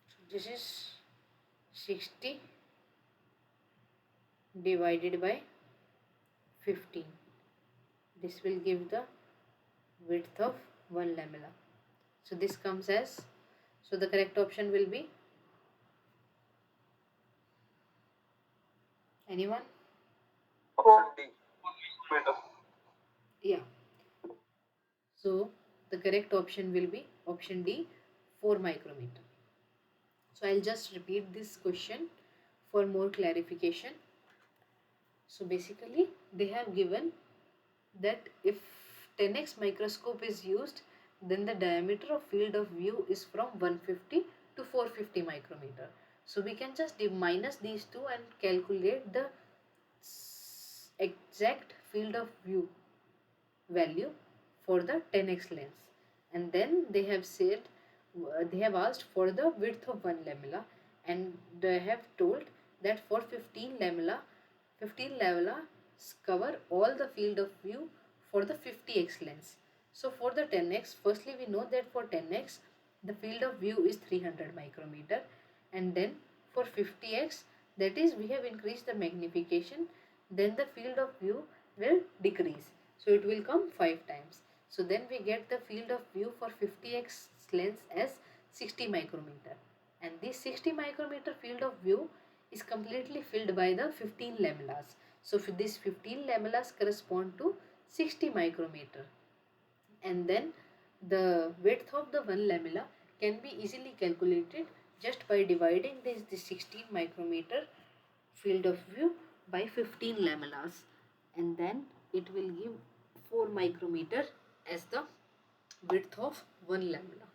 [SPEAKER 1] So this is 60 divided by 15. This will give the width of one lamella. So this comes as, so the correct option will be, anyone?
[SPEAKER 2] Option D. Better.
[SPEAKER 1] Yeah. So the correct option will be option D, 4 micrometer. So I'll just repeat this question for more clarification. So basically they have given that if 10x microscope is used, then the diameter of field of view is from 150 to 450 micrometer. So we can just minus these two and calculate the exact field of view value for the 10x lens. And then they have said, they have asked for the width of one lamella, and they have told that for 15 lamella cover all the field of view for the 50x lens. So for the 10x, firstly we know that for 10x the field of view is 300 micrometer, and then for 50x, that is we have increased the magnification, then the field of view will decrease. So it will come 5 times. So then we get the field of view for 50x lens as 60 micrometer, and this 60 micrometer field of view is completely filled by the 15 lamellas. So this 15 lamellas correspond to 60 micrometer, and then the width of the one lamella can be easily calculated just by dividing this 16 micrometer field of view by 15 lamellas, and then it will give 4 micrometer as the width of one lamella.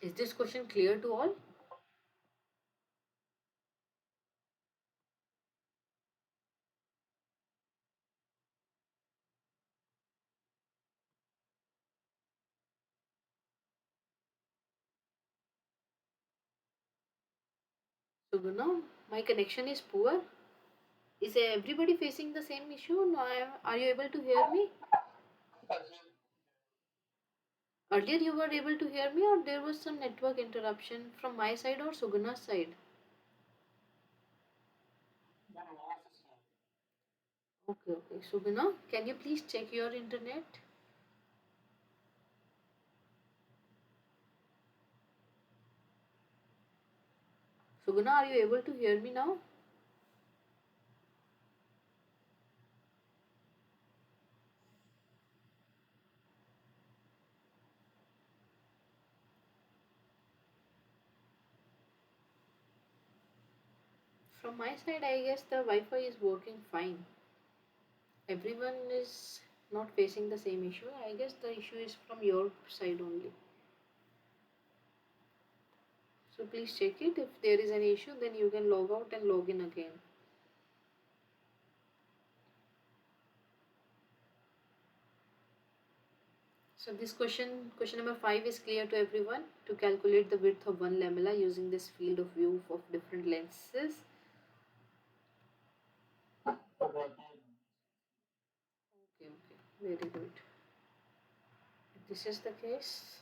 [SPEAKER 1] Is this question clear to all? So now my connection is poor. Is everybody facing the same issue? No, are you able to hear me? Earlier you were able to hear me, or there was some network interruption from my side or Suguna's side? Okay, okay. Suguna, can you please check your internet? Suguna, are you able to hear me now? From my side, I guess the Wi-Fi is working fine. Everyone is not facing the same issue. I guess the issue is from your side only. So please check it. If there is any issue, then you can log out and log in again. So this question number 5 is clear to everyone. To calculate the width of one lamella using this field of view of different lenses. Okay, okay, very good. If this is the case,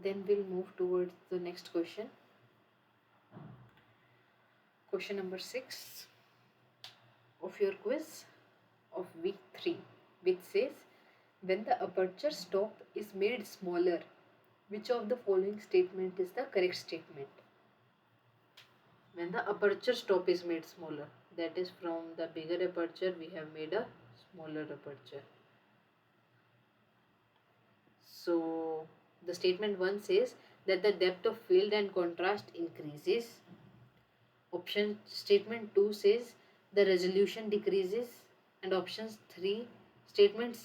[SPEAKER 1] then we'll move towards the next question. Question number 6 of your quiz of week 3, which says when the aperture stop is made smaller, which of the following statement is the correct statement? When the aperture stop is made smaller, that is from the bigger aperture we have made a smaller aperture. So the statement 1 says that the depth of field and contrast increases. Option statement 2 says the resolution decreases, and option 3 statement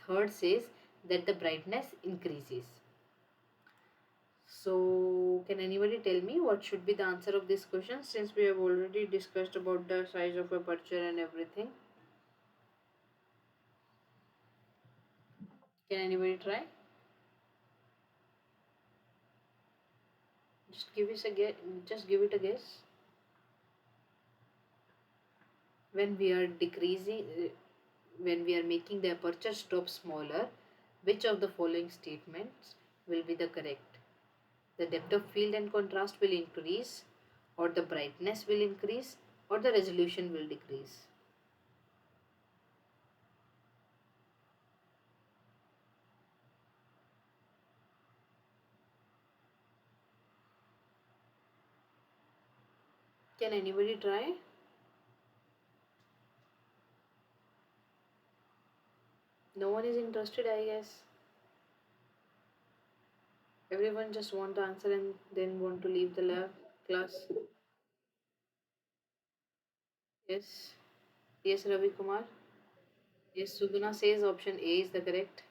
[SPEAKER 1] third says that the brightness increases. So can anybody tell me what should be the answer of this question, since we have already discussed about the size of aperture and everything? Can anybody try? Just give us a guess. Just give it a guess. When we are decreasing, when we are making the aperture stop smaller, which of the following statements will be the correct? The depth of field and contrast will increase, or the brightness will increase, or the resolution will decrease. Can anybody try? No one is interested, I guess. Everyone just want to answer and then want to leave the lab class. Yes. Yes, Ravi Kumar. Yes, Suguna says option A is the correct.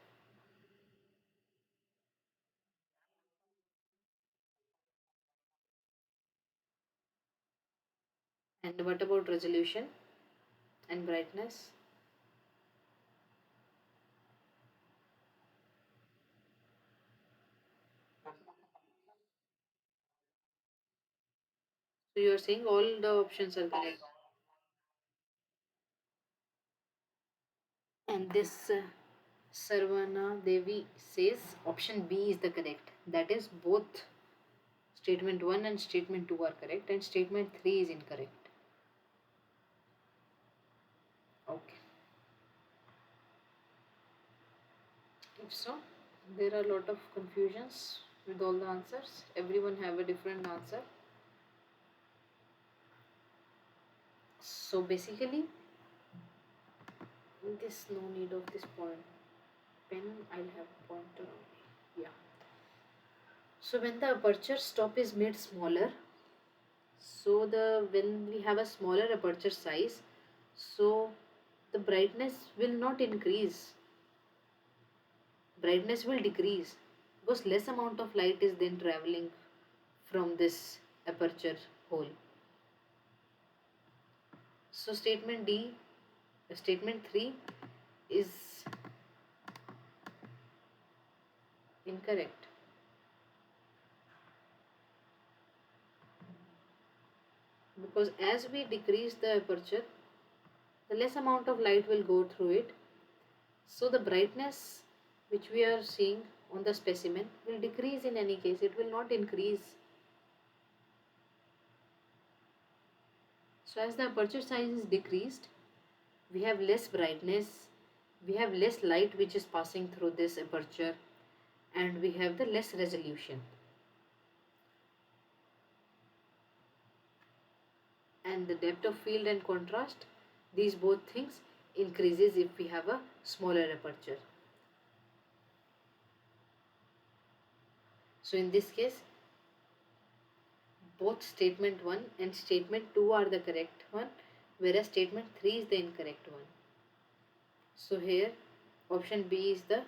[SPEAKER 1] And what about resolution and brightness? So you are saying all the options are correct. And this Sarvana Devi says option B is the correct. That is, both statement 1 and statement 2 are correct, and statement 3 is incorrect. Okay. If so, there are a lot of confusions with all the answers. Everyone have a different answer. So basically, this no need of this point pen. I'll have pointer only. Yeah. So when the aperture stop is made smaller, so the when we have a smaller aperture size, so the brightness will not increase, brightness will decrease, because less amount of light is then traveling from this aperture hole. So statement 3 is incorrect, because as we decrease the aperture, the less amount of light will go through it. So the brightness which we are seeing on the specimen will decrease in any case, it will not increase. So as the aperture size is decreased, we have less brightness, we have less light which is passing through this aperture, and we have the less resolution. And the depth of field and contrast, these both things increases if we have a smaller aperture. So in this case, both statement 1 and statement 2 are the correct one, whereas statement 3 is the incorrect one. So here option B is the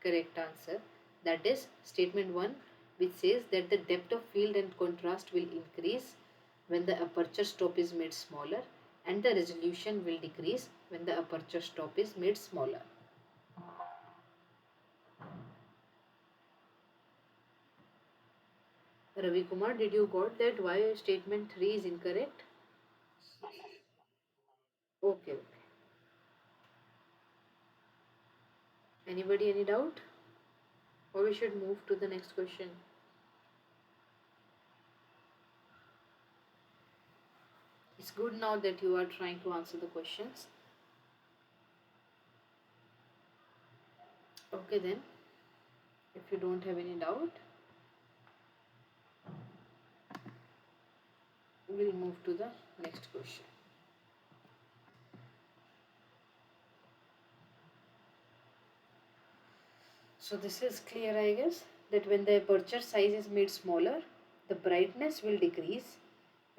[SPEAKER 1] correct answer. That is statement 1, which says that the depth of field and contrast will increase when the aperture stop is made smaller, and the resolution will decrease when the aperture stop is made smaller. Ravi Kumar, did you got that why statement 3 is incorrect? Okay, okay. Anybody any doubt? Or we should move to the next question? It's good now that you are trying to answer the questions. Okay then, if you don't have any doubt, we'll move to the next question. So this is clear, I guess, that when the aperture size is made smaller, the brightness will decrease,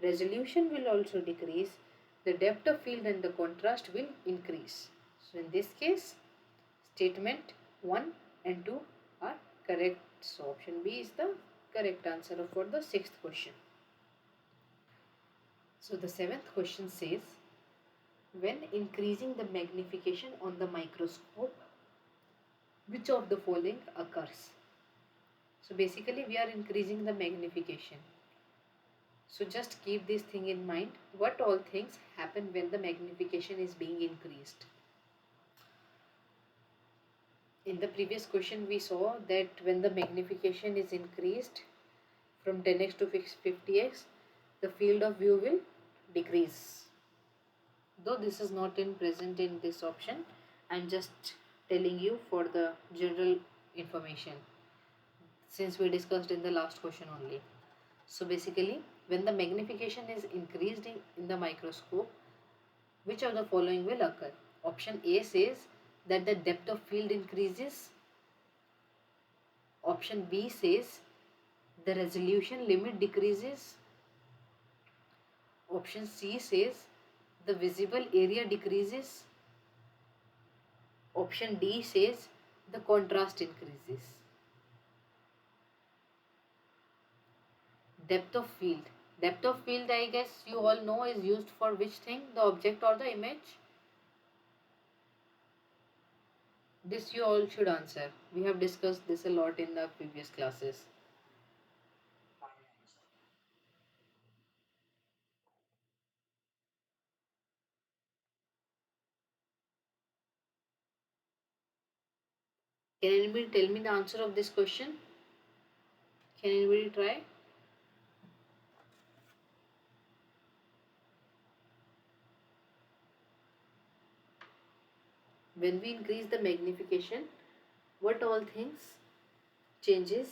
[SPEAKER 1] resolution will also decrease, the depth of field and the contrast will increase. So in this case, statement 1 and 2 are correct. So option B is the correct answer for the sixth question. So the seventh question says, when increasing the magnification on the microscope, which of the following occurs? So basically we are increasing the magnification. So just keep this thing in mind. What all things happen when the magnification is being increased? In the previous question we saw that when the magnification is increased from 10x to 50x, the field of view will decrease. Though this is not in present in this option, I'm just telling you for the general information, since we discussed in the last question only. So basically, when the magnification is increased in the microscope, which of the following will occur? Option A says that the depth of field increases. Option B says the resolution limit decreases. Option C says the visible area decreases. Option D says the contrast increases. Depth of field. Depth of field, I guess you all know, is used for which thing? The object or the image? This you all should answer. We have discussed this a lot in the previous classes. Can anybody tell me the answer of this question? Can anybody try? When we increase the magnification, what all things changes?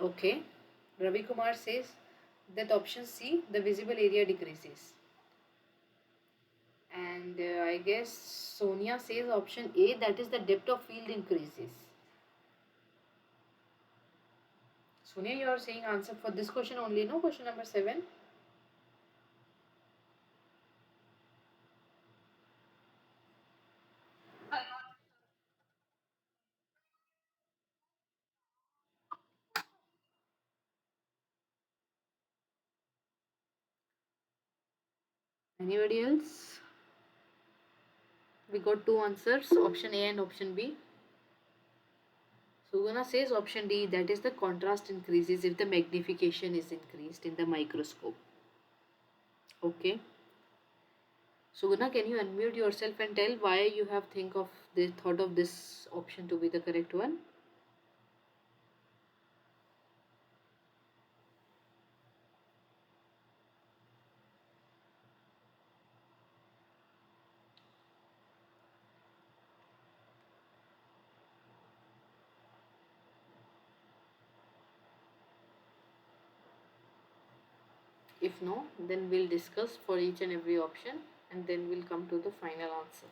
[SPEAKER 1] Okay. Ravi Kumar says that option C, the visible area decreases. And I guess Sonia says option A, that is the depth of field increases. Sonia, you are saying answer for this question only, no? Question number 7. Anybody else? We got two answers, option A and option B. Suguna says option D, that is the contrast increases if the magnification is increased in the microscope. Okay. Suguna, can you unmute yourself and tell why you have thought of this option to be the correct one? If no, then we'll discuss for each and every option and then we'll come to the final answer.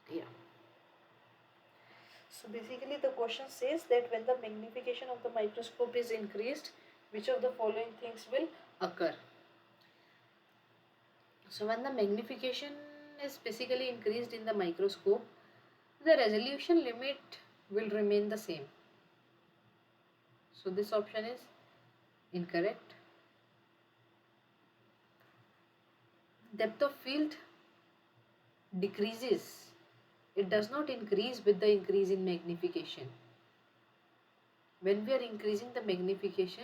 [SPEAKER 1] Yeah. So basically the question says that when the magnification of the microscope is increased, which of the following things will occur? So when the magnification is basically increased in the microscope, the resolution limit will remain the same. So this option is incorrect. Depth of field decreases. It does not increase with the increase in magnification. When we are increasing the magnification,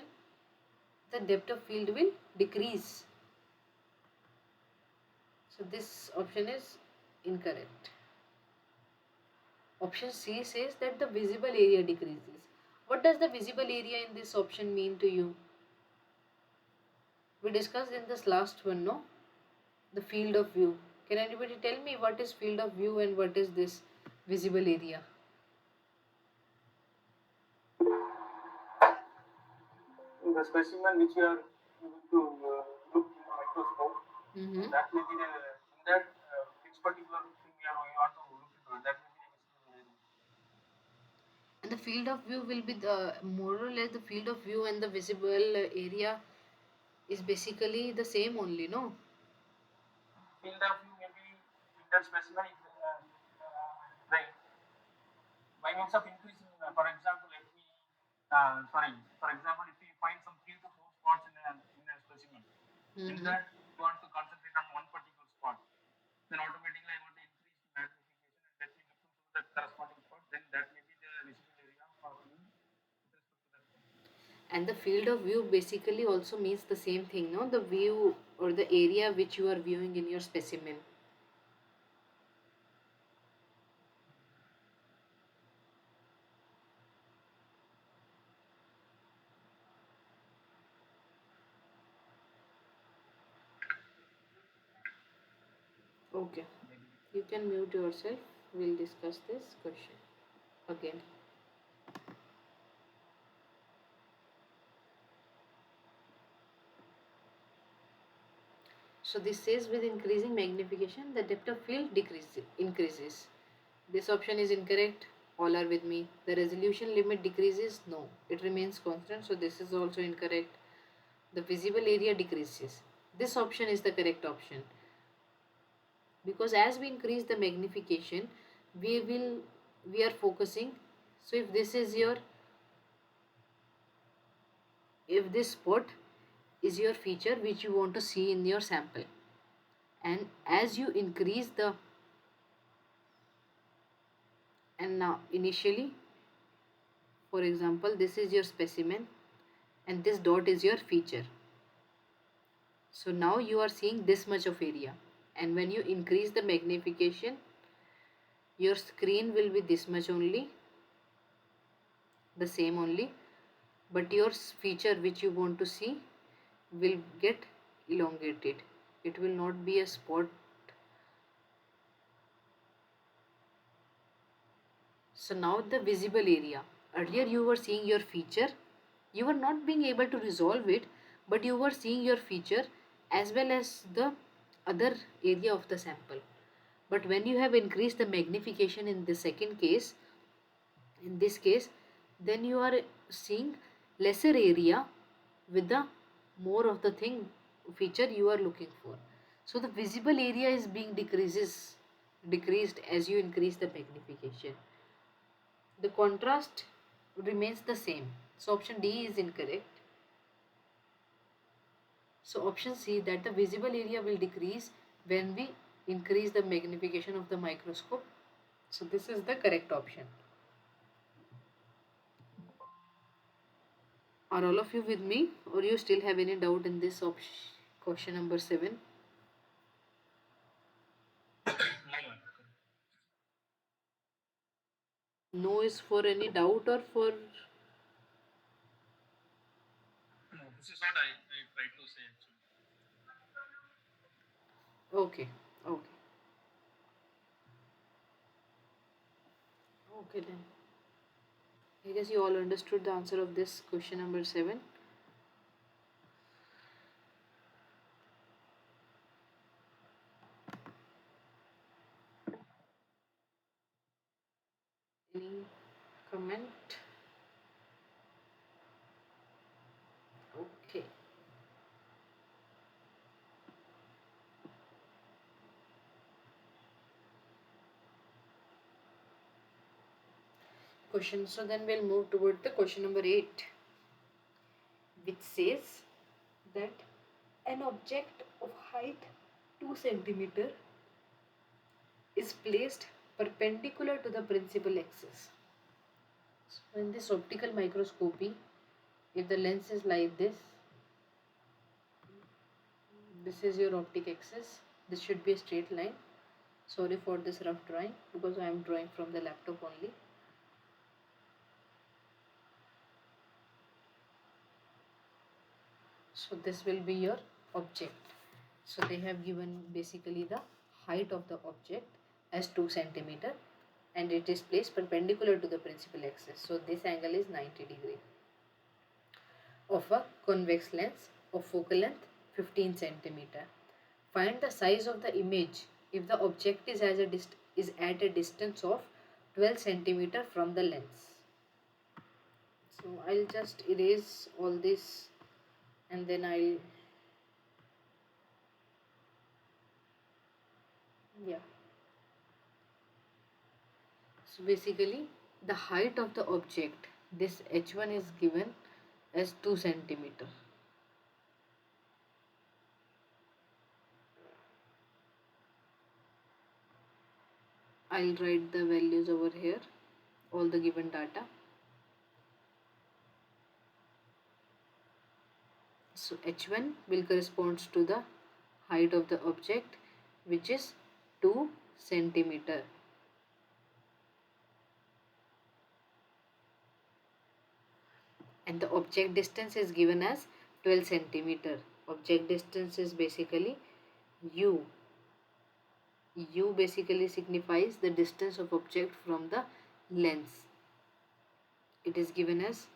[SPEAKER 1] the depth of field will decrease. So this option is incorrect. Option C says that the visible area decreases. What does the visible area in this option mean to you? We discussed in this last one, no? The field of view. Can anybody tell me what is field of view and what is this visible area?
[SPEAKER 2] The specimen which you are able to look in the microscope,
[SPEAKER 1] Mm-hmm.
[SPEAKER 2] that may be the in that which particular thing you want to look into. That may be the visible area.
[SPEAKER 1] And the field of view will be the more or less the field of view and the visible area is basically the same only, no?
[SPEAKER 2] Field of view may be in that specimen is the by means of increasing, for example, if we, for example, if we find some 3 to 4 spots in a specimen, in
[SPEAKER 1] Mm-hmm.
[SPEAKER 2] that you want to concentrate on one particular spot, then automatically I want to increase the magnification and let me look into that corresponding spot, then that may be the visible area of me with respect to that point.
[SPEAKER 1] And the field of view basically also means the same thing, no? The view or the area which you are viewing in your specimen. Okay. You can mute yourself. We'll discuss this question again. So this says with increasing magnification, the depth of field increases. This option is incorrect. All are with me. The resolution limit decreases. No, it remains constant. So this is also incorrect. The visible area decreases. This option is the correct option because as we increase the magnification, we will we are focusing. So if this spot is your feature which you want to see in your sample, and as you increase the And now initially, for example, this is your specimen and this dot is your feature. So now you are seeing this much of area, and when you increase the magnification, your screen will be this much only, the same only, but your feature which you want to see will get elongated. It will not be a spot. So now the visible area. Earlier you were seeing your feature. You were not being able to resolve it, but you were seeing your feature as well as the other area of the sample. But when you have increased the magnification in the second case, in this case, then you are seeing lesser area with the more of the thing feature you are looking for. So the visible area is being decreased as you increase the magnification. The contrast remains the same. So option D is incorrect. So option C, that the visible area will decrease when we increase the magnification of the microscope. So this is the correct option. Are all of you with me, or you still have any doubt in this question number 7? No is for any doubt or for
[SPEAKER 2] No, this is what I tried to say actually.
[SPEAKER 1] okay, okay, okay then. I guess you all understood the answer of this question number 7. Any comment? Okay. Question. So then we'll move toward the question number 8, which says that an object of height 2 centimeter is placed perpendicular to the principal axis. So in this optical microscopy, if the lens is like this is your optic axis. This should be a straight line. Sorry for this rough drawing because I am drawing from the laptop only. So this will be your object. So they have given basically the height of the object as 2 centimeter and it is placed perpendicular to the principal axis. So this angle is 90 degree. Of a convex lens of focal length 15 centimeter. Find the size of the image if the object is, is at a distance of 12 centimeter from the lens. So I'll just erase all this and then I'll, yeah. So basically the height of the object, this h1 is given as 2 centimeter. I'll write the values over here, all the given data. So h1 will corresponds to the height of the object, which is 2 centimeter. And the object distance is given as 12 centimeter. Object distance is basically u. U basically signifies the distance of object from the lens. It is given as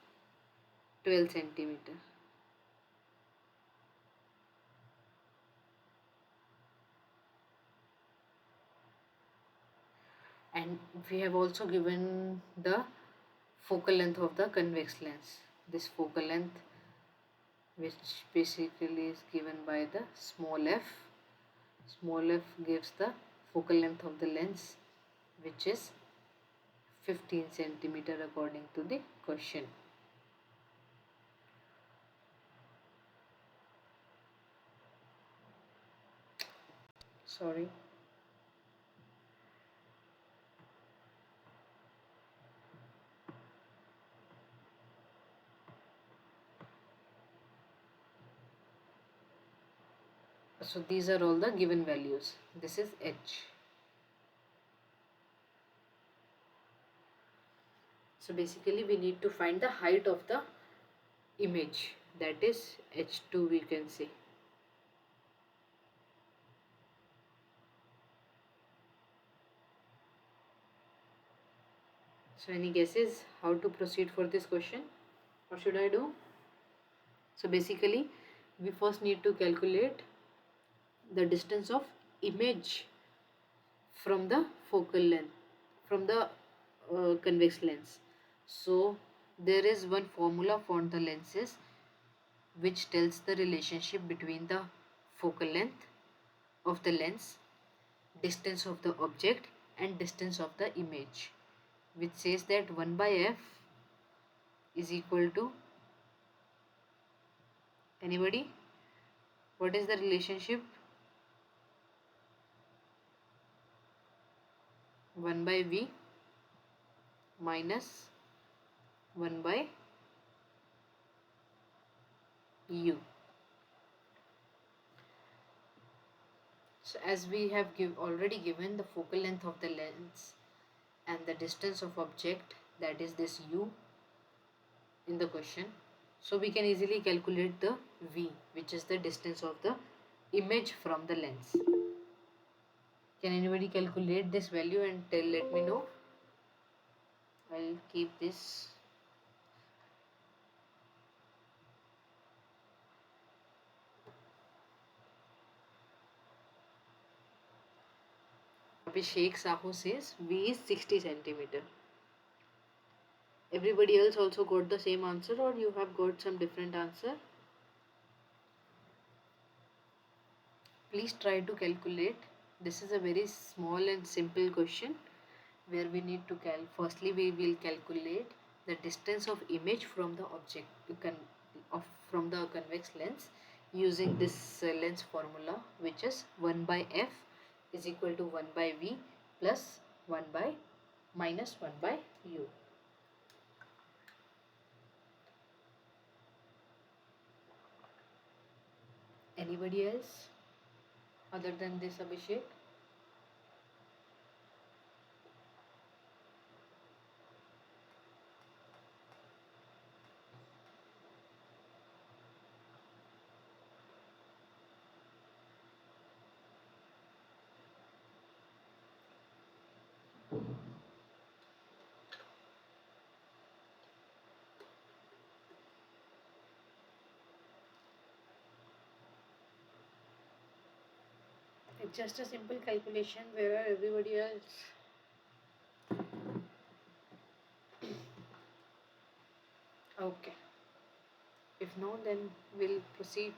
[SPEAKER 1] 12 centimeter. And we have also given the focal length of the convex lens. This focal length, which basically is given by the small f. Small f gives the focal length of the lens, which is 15 centimeter according to the question. Sorry. So these are all the given values. This is h. So basically we need to find the height of the image, that is h2 we can say. So any guesses how to proceed for this question? What should I do? So basically we first need to calculate the distance of image from the focal length, from the convex lens. So there is one formula for the lenses which tells the relationship between the focal length of the lens, distance of the object and distance of the image, which says that 1 by f is equal to, anybody, what is the relationship? 1 by v minus 1 by u. So as we have already given the focal length of the lens and the distance of object, that is this u in the question, so we can easily calculate the v, which is the distance of the image from the lens. Can anybody calculate this value and let me know? I'll keep this. Abhishek Sahu says V is 60 centimeter. Everybody else also got the same answer, or you have got some different answer? Please try to calculate. This is a very small and simple question where we need to firstly we will calculate the distance of image from the object from the convex lens using this lens formula, which is 1 by f is equal to 1 by v plus 1 by minus 1 by u. Anybody else other than this, Abhishek? It's just a simple calculation. Where are everybody else? Okay. If no, then we'll proceed.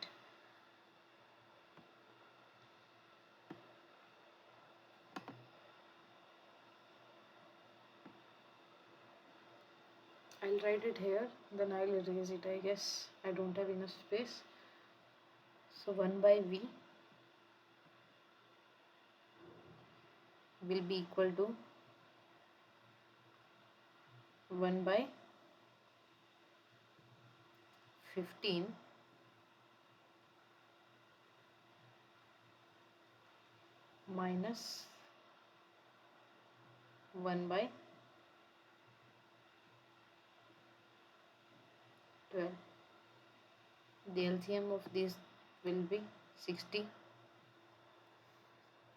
[SPEAKER 1] I'll write it here, then I'll erase it. I guess I don't have enough space. So 1 by v will be equal to 1 by 15 minus 1 by 12. The LCM of these will be 60,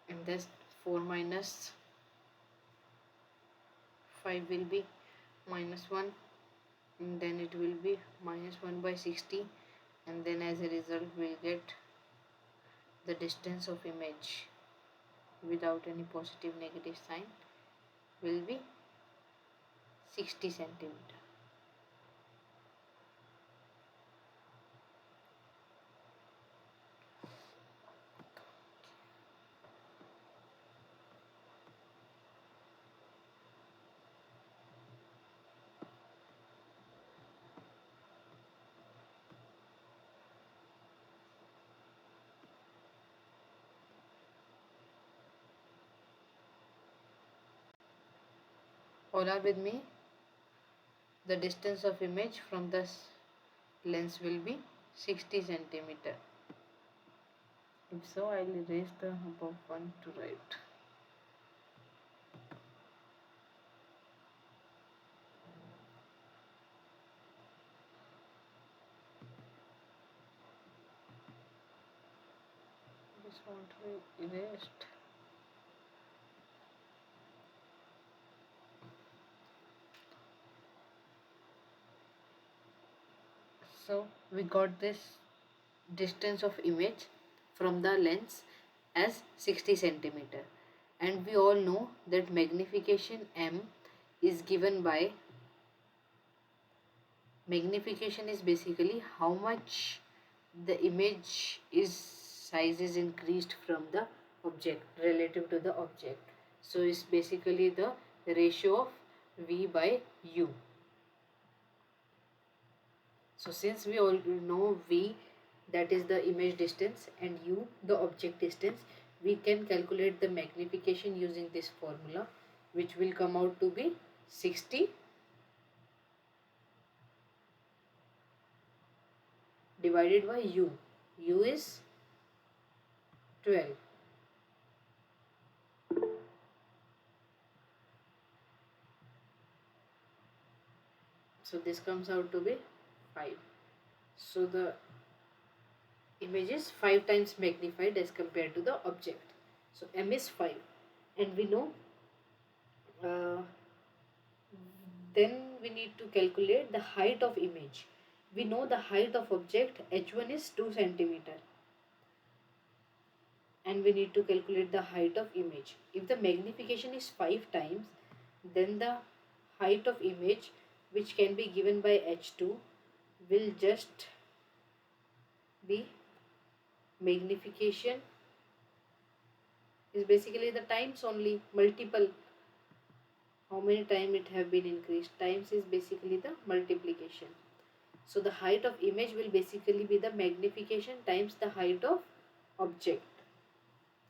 [SPEAKER 1] and this 4 minus 5 will be minus 1, and then it will be minus 1 by 60, and then as a result we'll get the distance of image without any positive negative sign will be 60 centimeter. All are with me? The distance of image from the lens will be 60 centimeter. If so, I'll erase the above one to write. This want to be erased. So we got this distance of image from the lens as 60 centimeter, and we all know that magnification m is given by, magnification is basically how much the image is size is increased from the object relative to the object. So it's basically the ratio of v by u. So since we all know v, that is the image distance, and u the object distance, we can calculate the magnification using this formula, which will come out to be 60 divided by u. U is 12. So this comes out to be 5. So the image is 5 times magnified as compared to the object. So m is 5, and we know, uh, then we need to calculate the height of image. We know the height of object h1 is 2 centimeter, and we need to calculate the height of image. If the magnification is 5 times, then the height of image, which can be given by h2, will just be magnification is basically the times only, multiple, how many time it have been increased, times is basically the multiplication. So the height of image will basically be the magnification times the height of object.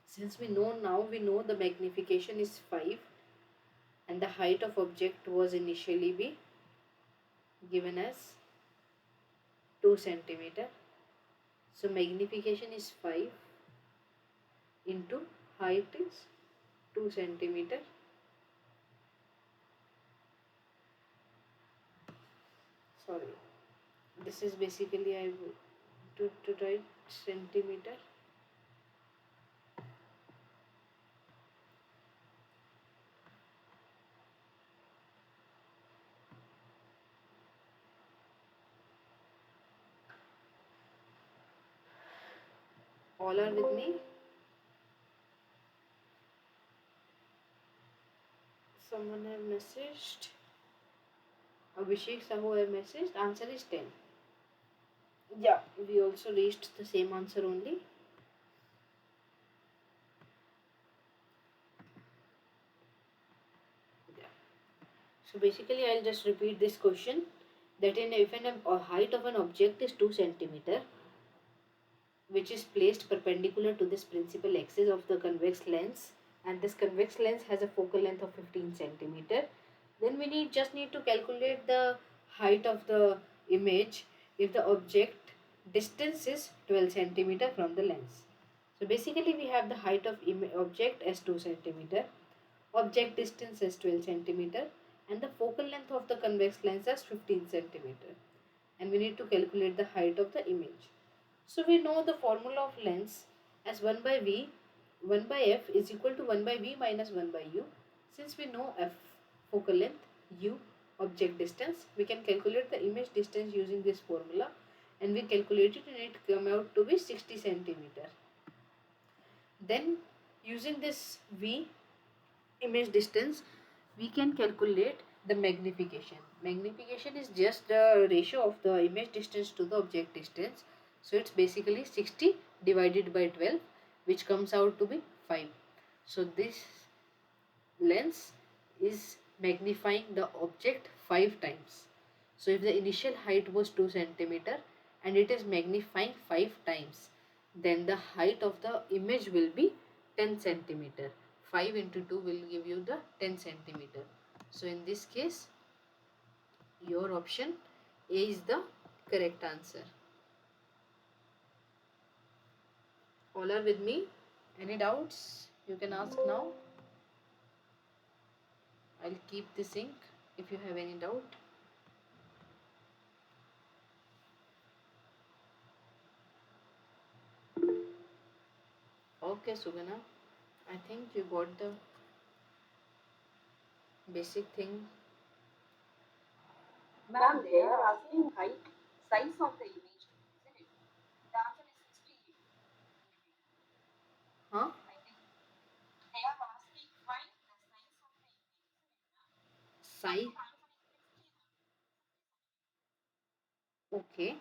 [SPEAKER 1] Since we know, now we know the magnification is 5 and the height of object was initially be given as 2 centimeter. So magnification is 5 into height is 2 centimeter. Sorry, this is basically I to write centimeter. All are with me? Someone have messaged. Abhishek Sahu have messaged. Answer is 10. Yeah, we also reached the same answer only. Yeah. So basically, I'll just repeat this question, that if a height of an object is 2 centimeter, which is placed perpendicular to this principal axis of the convex lens, and this convex lens has a focal length of 15 centimeter, then we just need to calculate the height of the image if the object distance is 12 centimeter from the lens. So basically we have the height of object as 2 centimeter, object distance as 12 centimeter, and the focal length of the convex lens as 15 centimeter, and we need to calculate the height of the image. So we know the formula of lens as 1 by v, 1 by f is equal to 1 by v minus 1 by u. Since we know f focal length, u object distance, we can calculate the image distance using this formula, and we calculate it and it come out to be 60 centimeter. Then using this v image distance, we can calculate the magnification. Magnification is just the ratio of the image distance to the object distance. So it's basically 60 divided by 12, which comes out to be 5. So this lens is magnifying the object 5 times. So if the initial height was 2 centimeter and it is magnifying 5 times, then the height of the image will be 10 centimeter. 5 into 2 will give you the 10 centimeter. So in this case, your option A is the correct answer. All are with me? Any doubts? You can ask now. I'll keep this ink if you have any doubt. Okay, Sugana. I think you got the basic thing.
[SPEAKER 2] Ma'am, they are asking height, size of the image, isn't it? The answer is 60.
[SPEAKER 1] Huh?
[SPEAKER 2] I think they are asking find the size of the image. I
[SPEAKER 1] Size.
[SPEAKER 2] think answer is 60.
[SPEAKER 1] Okay.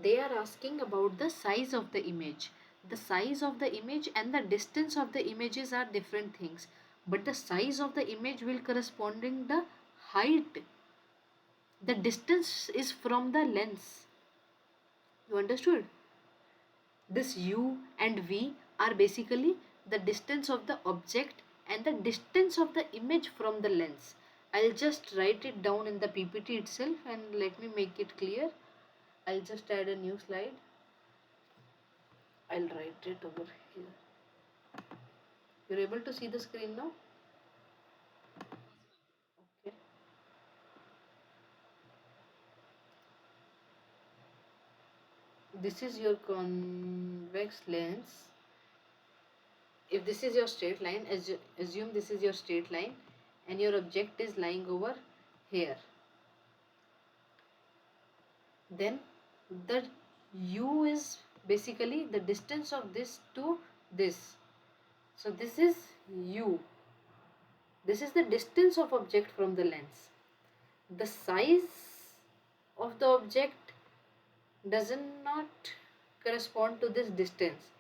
[SPEAKER 1] They are asking about the size of the image. The size of the image and the distance of the images are different things. But the size of the image will corresponding the height. The distance is from the lens. You understood? This u and v are basically the distance of the object and the distance of the image from the lens. I'll just write it down in the PPT itself and let me make it clear. I'll just add a new slide. I'll write it over here. You're able to see the screen now? Okay. This is your convex lens. If this is your straight line, assume this is your straight line and your object is lying over here. Then the u is basically the distance of this to this. So this is u. This is the distance of object from the lens. The size of the object does not correspond to this distance.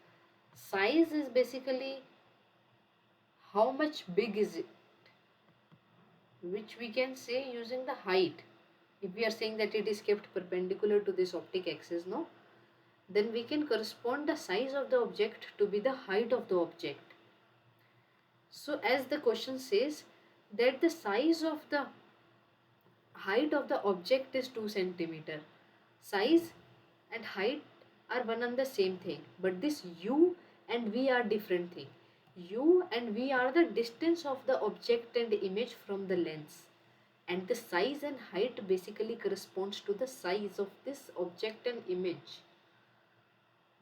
[SPEAKER 1] Size is basically how much big is it, which we can say using the height. If we are saying that it is kept perpendicular to this optic axis, no, then we can correspond the size of the object to be the height of the object. So as the question says that the size of the height of the object is 2 centimeter. Size and height are one and the same thing, but this u and v are different thing. U and v are the distance of the object and image from the lens, and the size and height basically corresponds to the size of this object and image.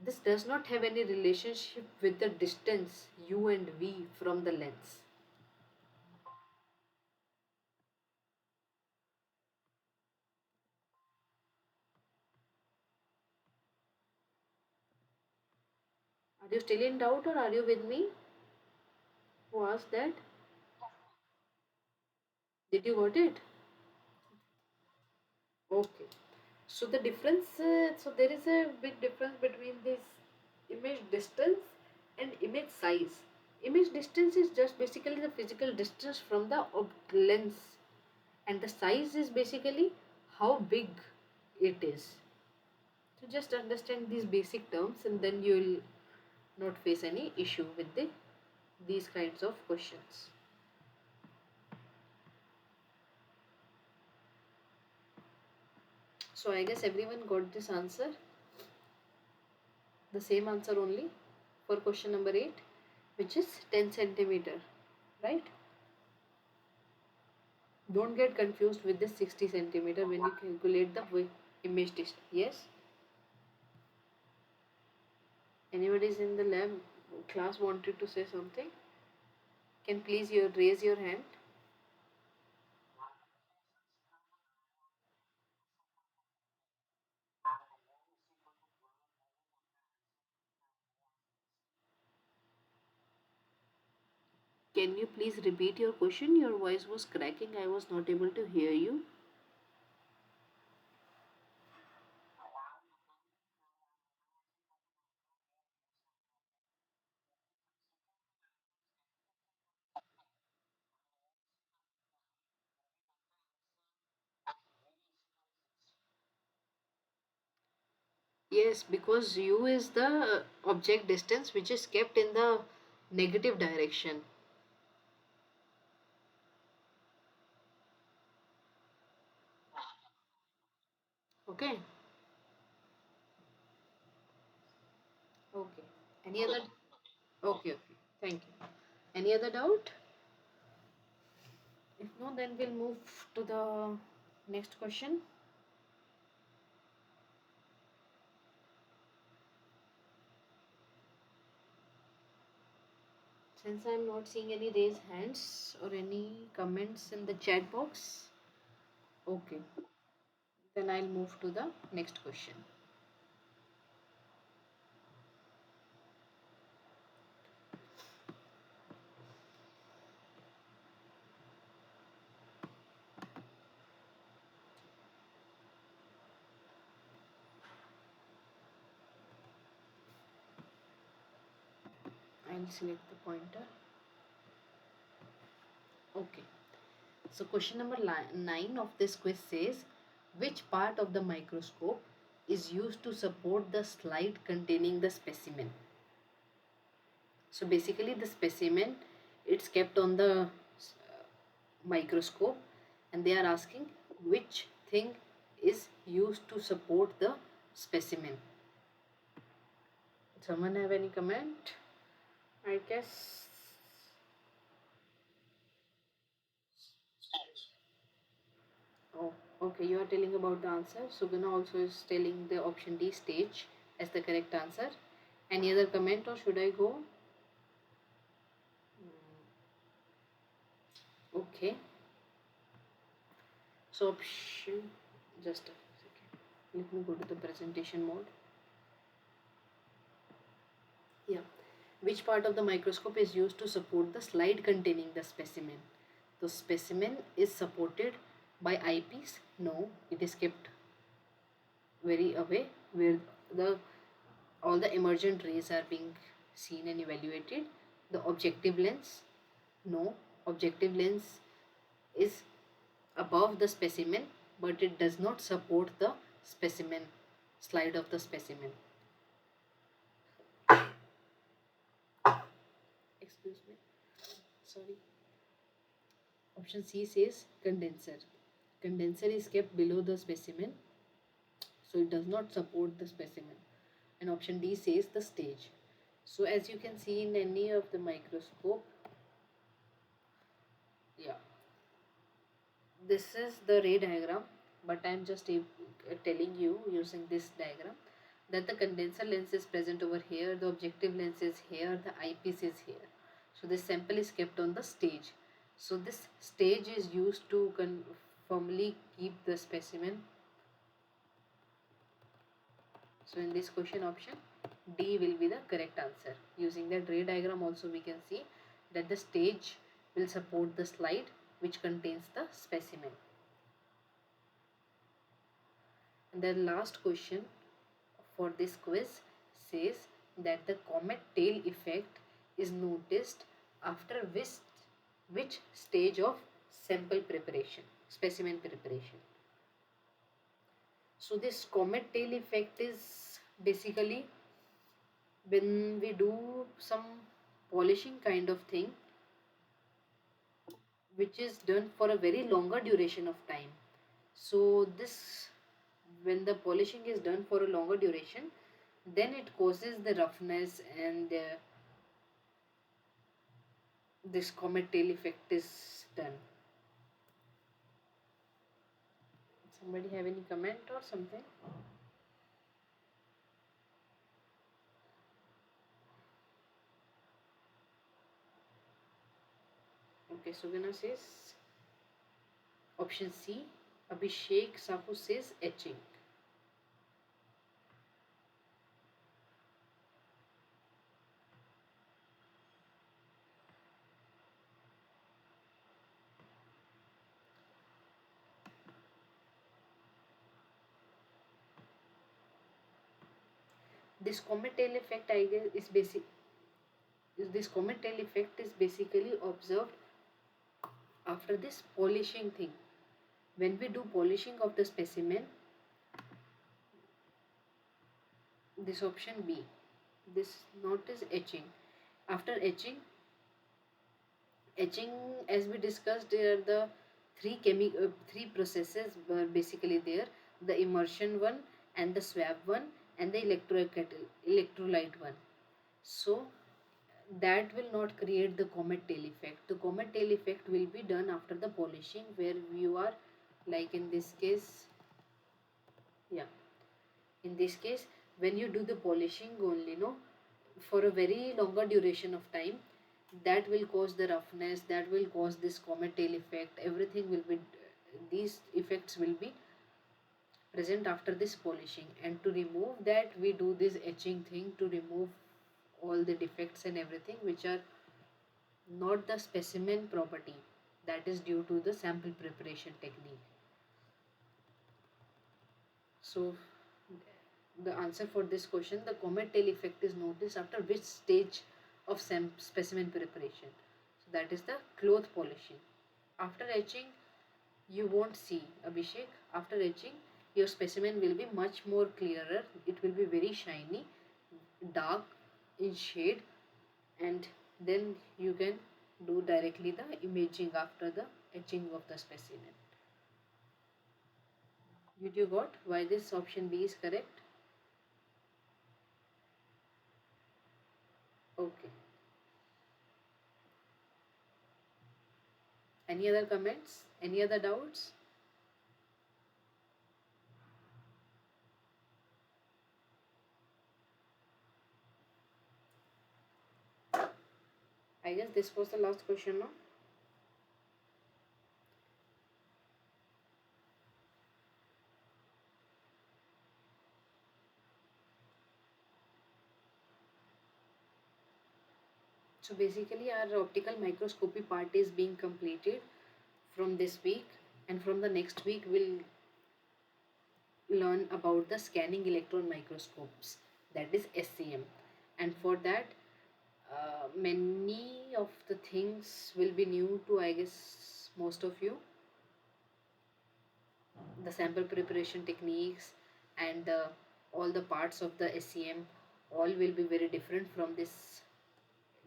[SPEAKER 1] This does not have any relationship with the distance u and v from the lens. Are you still in doubt or are you with me? Who asked that? Did you got it? Okay. So the difference, so there is a big difference between this image distance and image size. Image distance is just basically the physical distance from the lens, and the size is basically how big it is. So just understand these basic terms and then you will not face any issue with these kinds of questions. So I guess everyone got this answer, the same answer only for question number 8, which is 10 centimeter, right? Don't get confused with this 60 centimeter when you calculate the image distance. Yes? Anybody is in the lab class wanted to say something? Can please you raise your hand? Can you please repeat your question? Your voice was cracking. I was not able to hear you. Yes, because u is the object distance which is kept in the negative direction. Okay. Okay. Any other? Okay, okay. Thank you. Any other doubt? If no, then we'll move to the next question. Since I'm not seeing any raised hands or any comments in the chat box, okay, then I'll move to the next question. I'll select the pointer. Okay. So question number 9 of this quiz says, which part of the microscope is used to support the slide containing the specimen? So basically the specimen, it's kept on the microscope, and they are asking which thing is used to support the specimen. Someone have any comment? I guess. Oh, okay, you are telling about the answer. Sugana also is telling the option D, stage, as the correct answer. Any other comment, or should I go? Okay. So option, just a second. Let me go to the presentation mode. Yeah. Which part of the microscope is used to support the slide containing the specimen? The specimen is supported by eyepiece? No, it is kept very away where the all the emergent rays are being seen and evaluated. The objective lens? No, objective lens is above the specimen, but it does not support the specimen, slide of the specimen. Excuse me. Sorry. Option C says condenser. Condenser is kept below the specimen, so it does not support the specimen. And option D says the stage. So as you can see in any of the microscope, yeah, this is the ray diagram, but I am just telling you using this diagram that the condenser lens is present over here, the objective lens is here, the eyepiece is here. So this sample is kept on the stage. So this stage is used to firmly keep the specimen. So in this question option D will be the correct answer. Using that ray diagram also we can see that the stage will support the slide which contains the specimen. And the last question for this quiz says that the comet tail effect is noticed after which stage of sample preparation, specimen preparation. So this comet tail effect is basically when we do some polishing kind of thing which is done for a very longer duration of time. So this, when the polishing is done for a longer duration, then it causes the roughness, and this comet tail effect is done. Somebody have any comment or something? Okay, Sugana says option C. Abhishek Sahu says etching. This comet tail effect, I guess, is basic. This comet tail effect is basically observed after this polishing thing. When we do polishing of the specimen, this option B, this note is etching. After etching, as we discussed, there are the three processes were basically there: the immersion one, and the swab one, and the electrolyte one. So that will not create the comet tail effect. The comet tail effect will be done after the polishing, where you are, like in this case, yeah, in this case, when you do the polishing only, no, for a very longer duration of time, that will cause the roughness, that will cause this comet tail effect. Everything will be, these effects will be present after this polishing. And to remove that, we do this etching thing to remove all the defects and everything which are not the specimen property, that is due to the sample preparation technique. So the answer for this question, the comet tail effect is noticed after which stage of specimen preparation? So that is the cloth polishing. After etching, you won't see, Abhishek. After etching, your specimen will be much more clearer. It will be very shiny, dark in shade, and then you can do directly the imaging after the etching of the specimen. Did you got why this option B is correct? Okay. Any other comments? Any other doubts? I guess this was the last question now. So basically our optical microscopy part is being completed from this week, and from the next week we'll learn about the scanning electron microscopes, that is SCM. And for that, many of the things will be new to, I guess, most of you. The sample preparation techniques and all the parts of the SCM, all will be very different from this.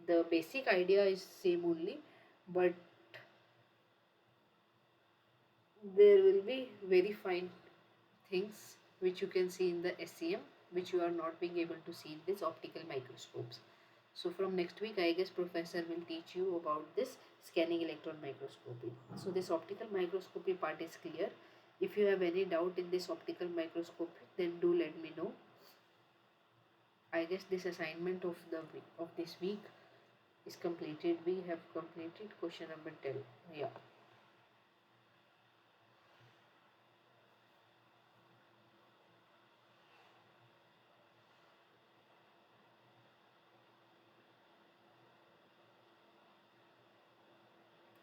[SPEAKER 1] The basic idea is same only, but there will be very fine things which you can see in the SCM, which you are not being able to see in these optical microscopes. So from next week, I guess professor will teach you about this scanning electron microscopy. So this optical microscopy part is clear. If you have any doubt in this optical microscopy, then do let me know. I guess this assignment of this week is completed. We have completed question number 10. Yeah.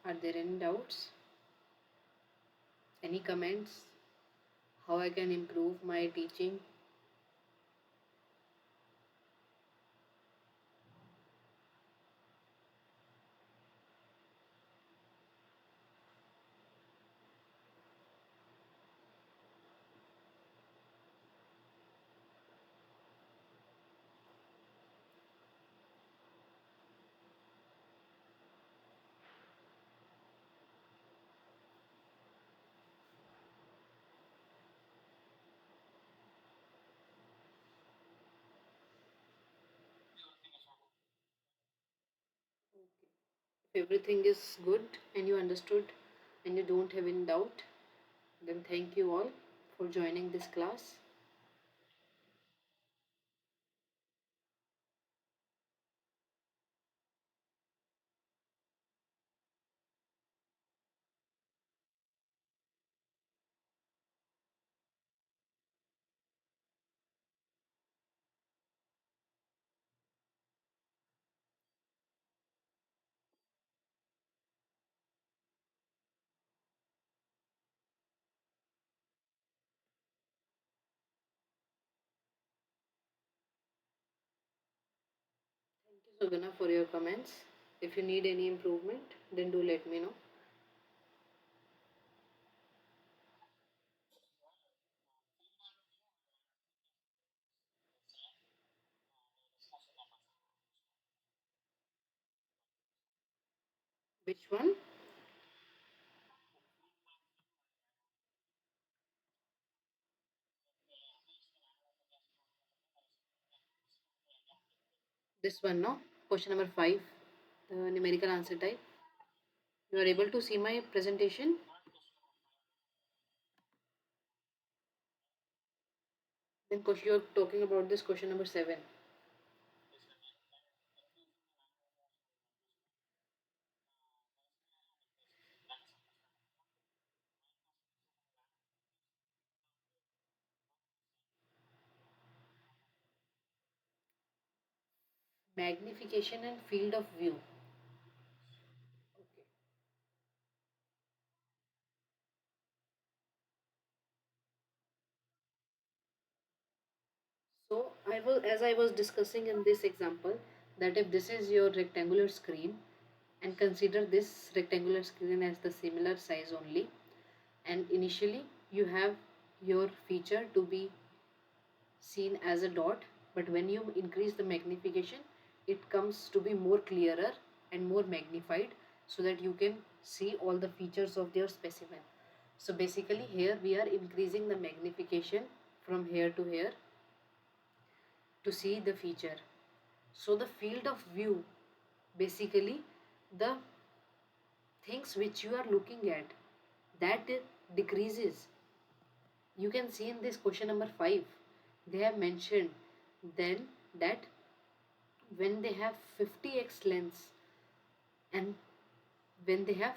[SPEAKER 1] Are there any doubts? Any comments? How I can improve my teaching? If everything is good and you understood and you don't have any doubt, then thank you all for joining this class. Thank you, Sugana, for your comments. If you need any improvement, then do let me know. Which one? This one, no? Question number 5, the numerical answer type. You are able to see my presentation? Then question, you're talking about this question number 7. Magnification and field of view. Okay. So as I was discussing in this example, that if this is your rectangular screen, and consider this rectangular screen as the similar size only, and initially you have your feature to be seen as a dot, but when you increase the magnification, it comes to be more clearer and more magnified, so that you can see all the features of your specimen. So basically here we are increasing the magnification from here to here to see the feature. So the field of view, basically the things which you are looking at, that decreases. You can see in this question number 5, they have mentioned then that when they have 50x lens, and when they have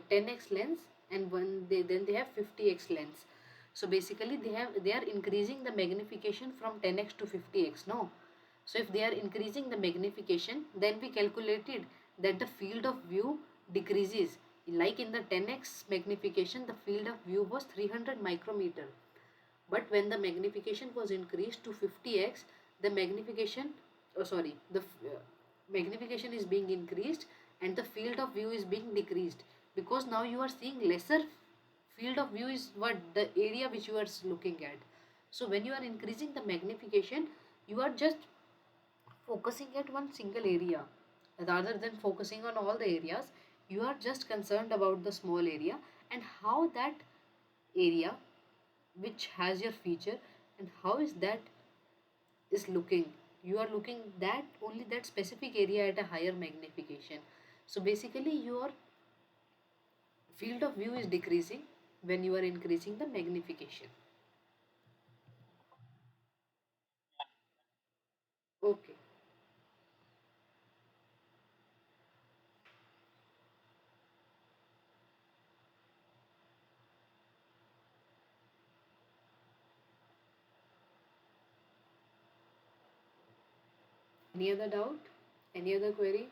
[SPEAKER 1] 10x lens, and when they have 50x lens. So basically they are increasing the magnification from 10x to 50x, no? So if they are increasing the magnification, then we calculated that the field of view decreases. Like in the 10x magnification, the field of view was 300 micrometer, but when the magnification was increased to 50x, the magnification, oh sorry, the magnification is being increased and the field of view is being decreased, because now you are seeing lesser. Field of view is what the area which you are looking at. So when you are increasing the magnification, you are just focusing at one single area rather than focusing on all the areas. You are just concerned about the small area and how that area which has your feature, and how is that is looking. You are looking that only that specific area at a higher magnification. So basically your field of view is decreasing when you are increasing the magnification. Okay. Any other doubt? Any other query?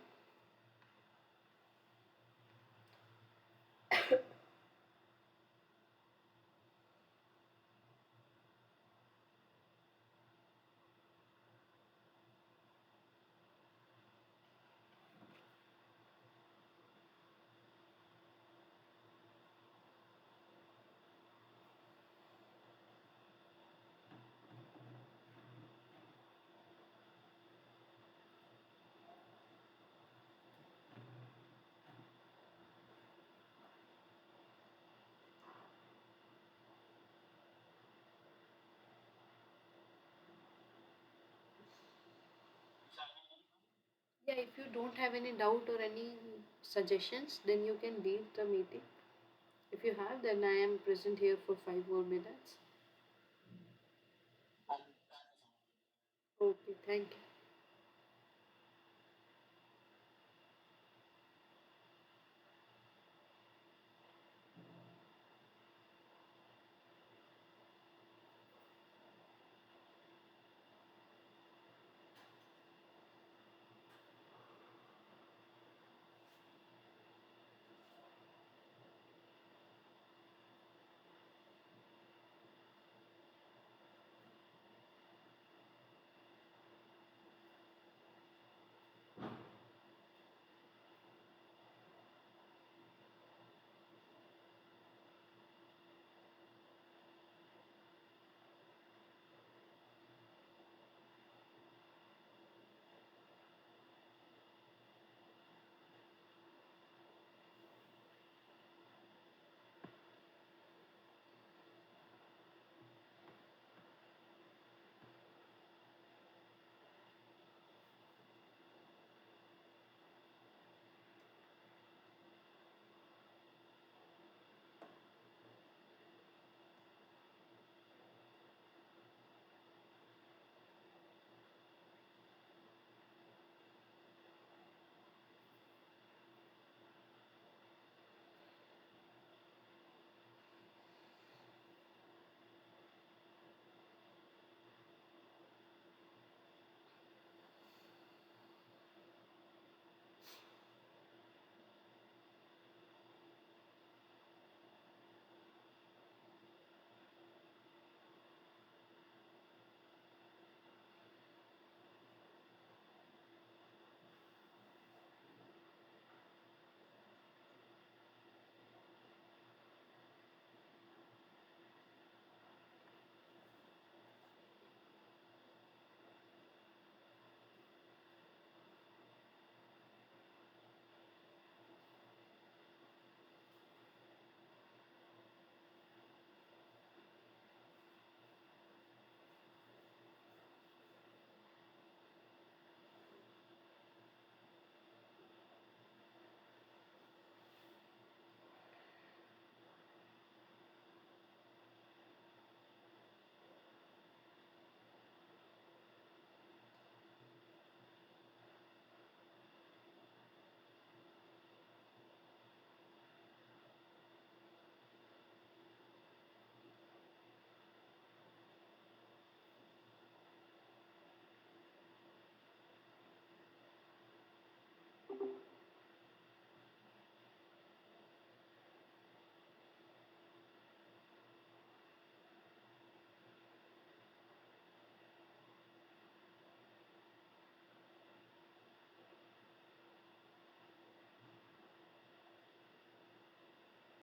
[SPEAKER 1] Yeah, if you don't have any doubt or any suggestions, then you can leave the meeting. If you have, then I am present here for 5 more minutes. Okay, thank you.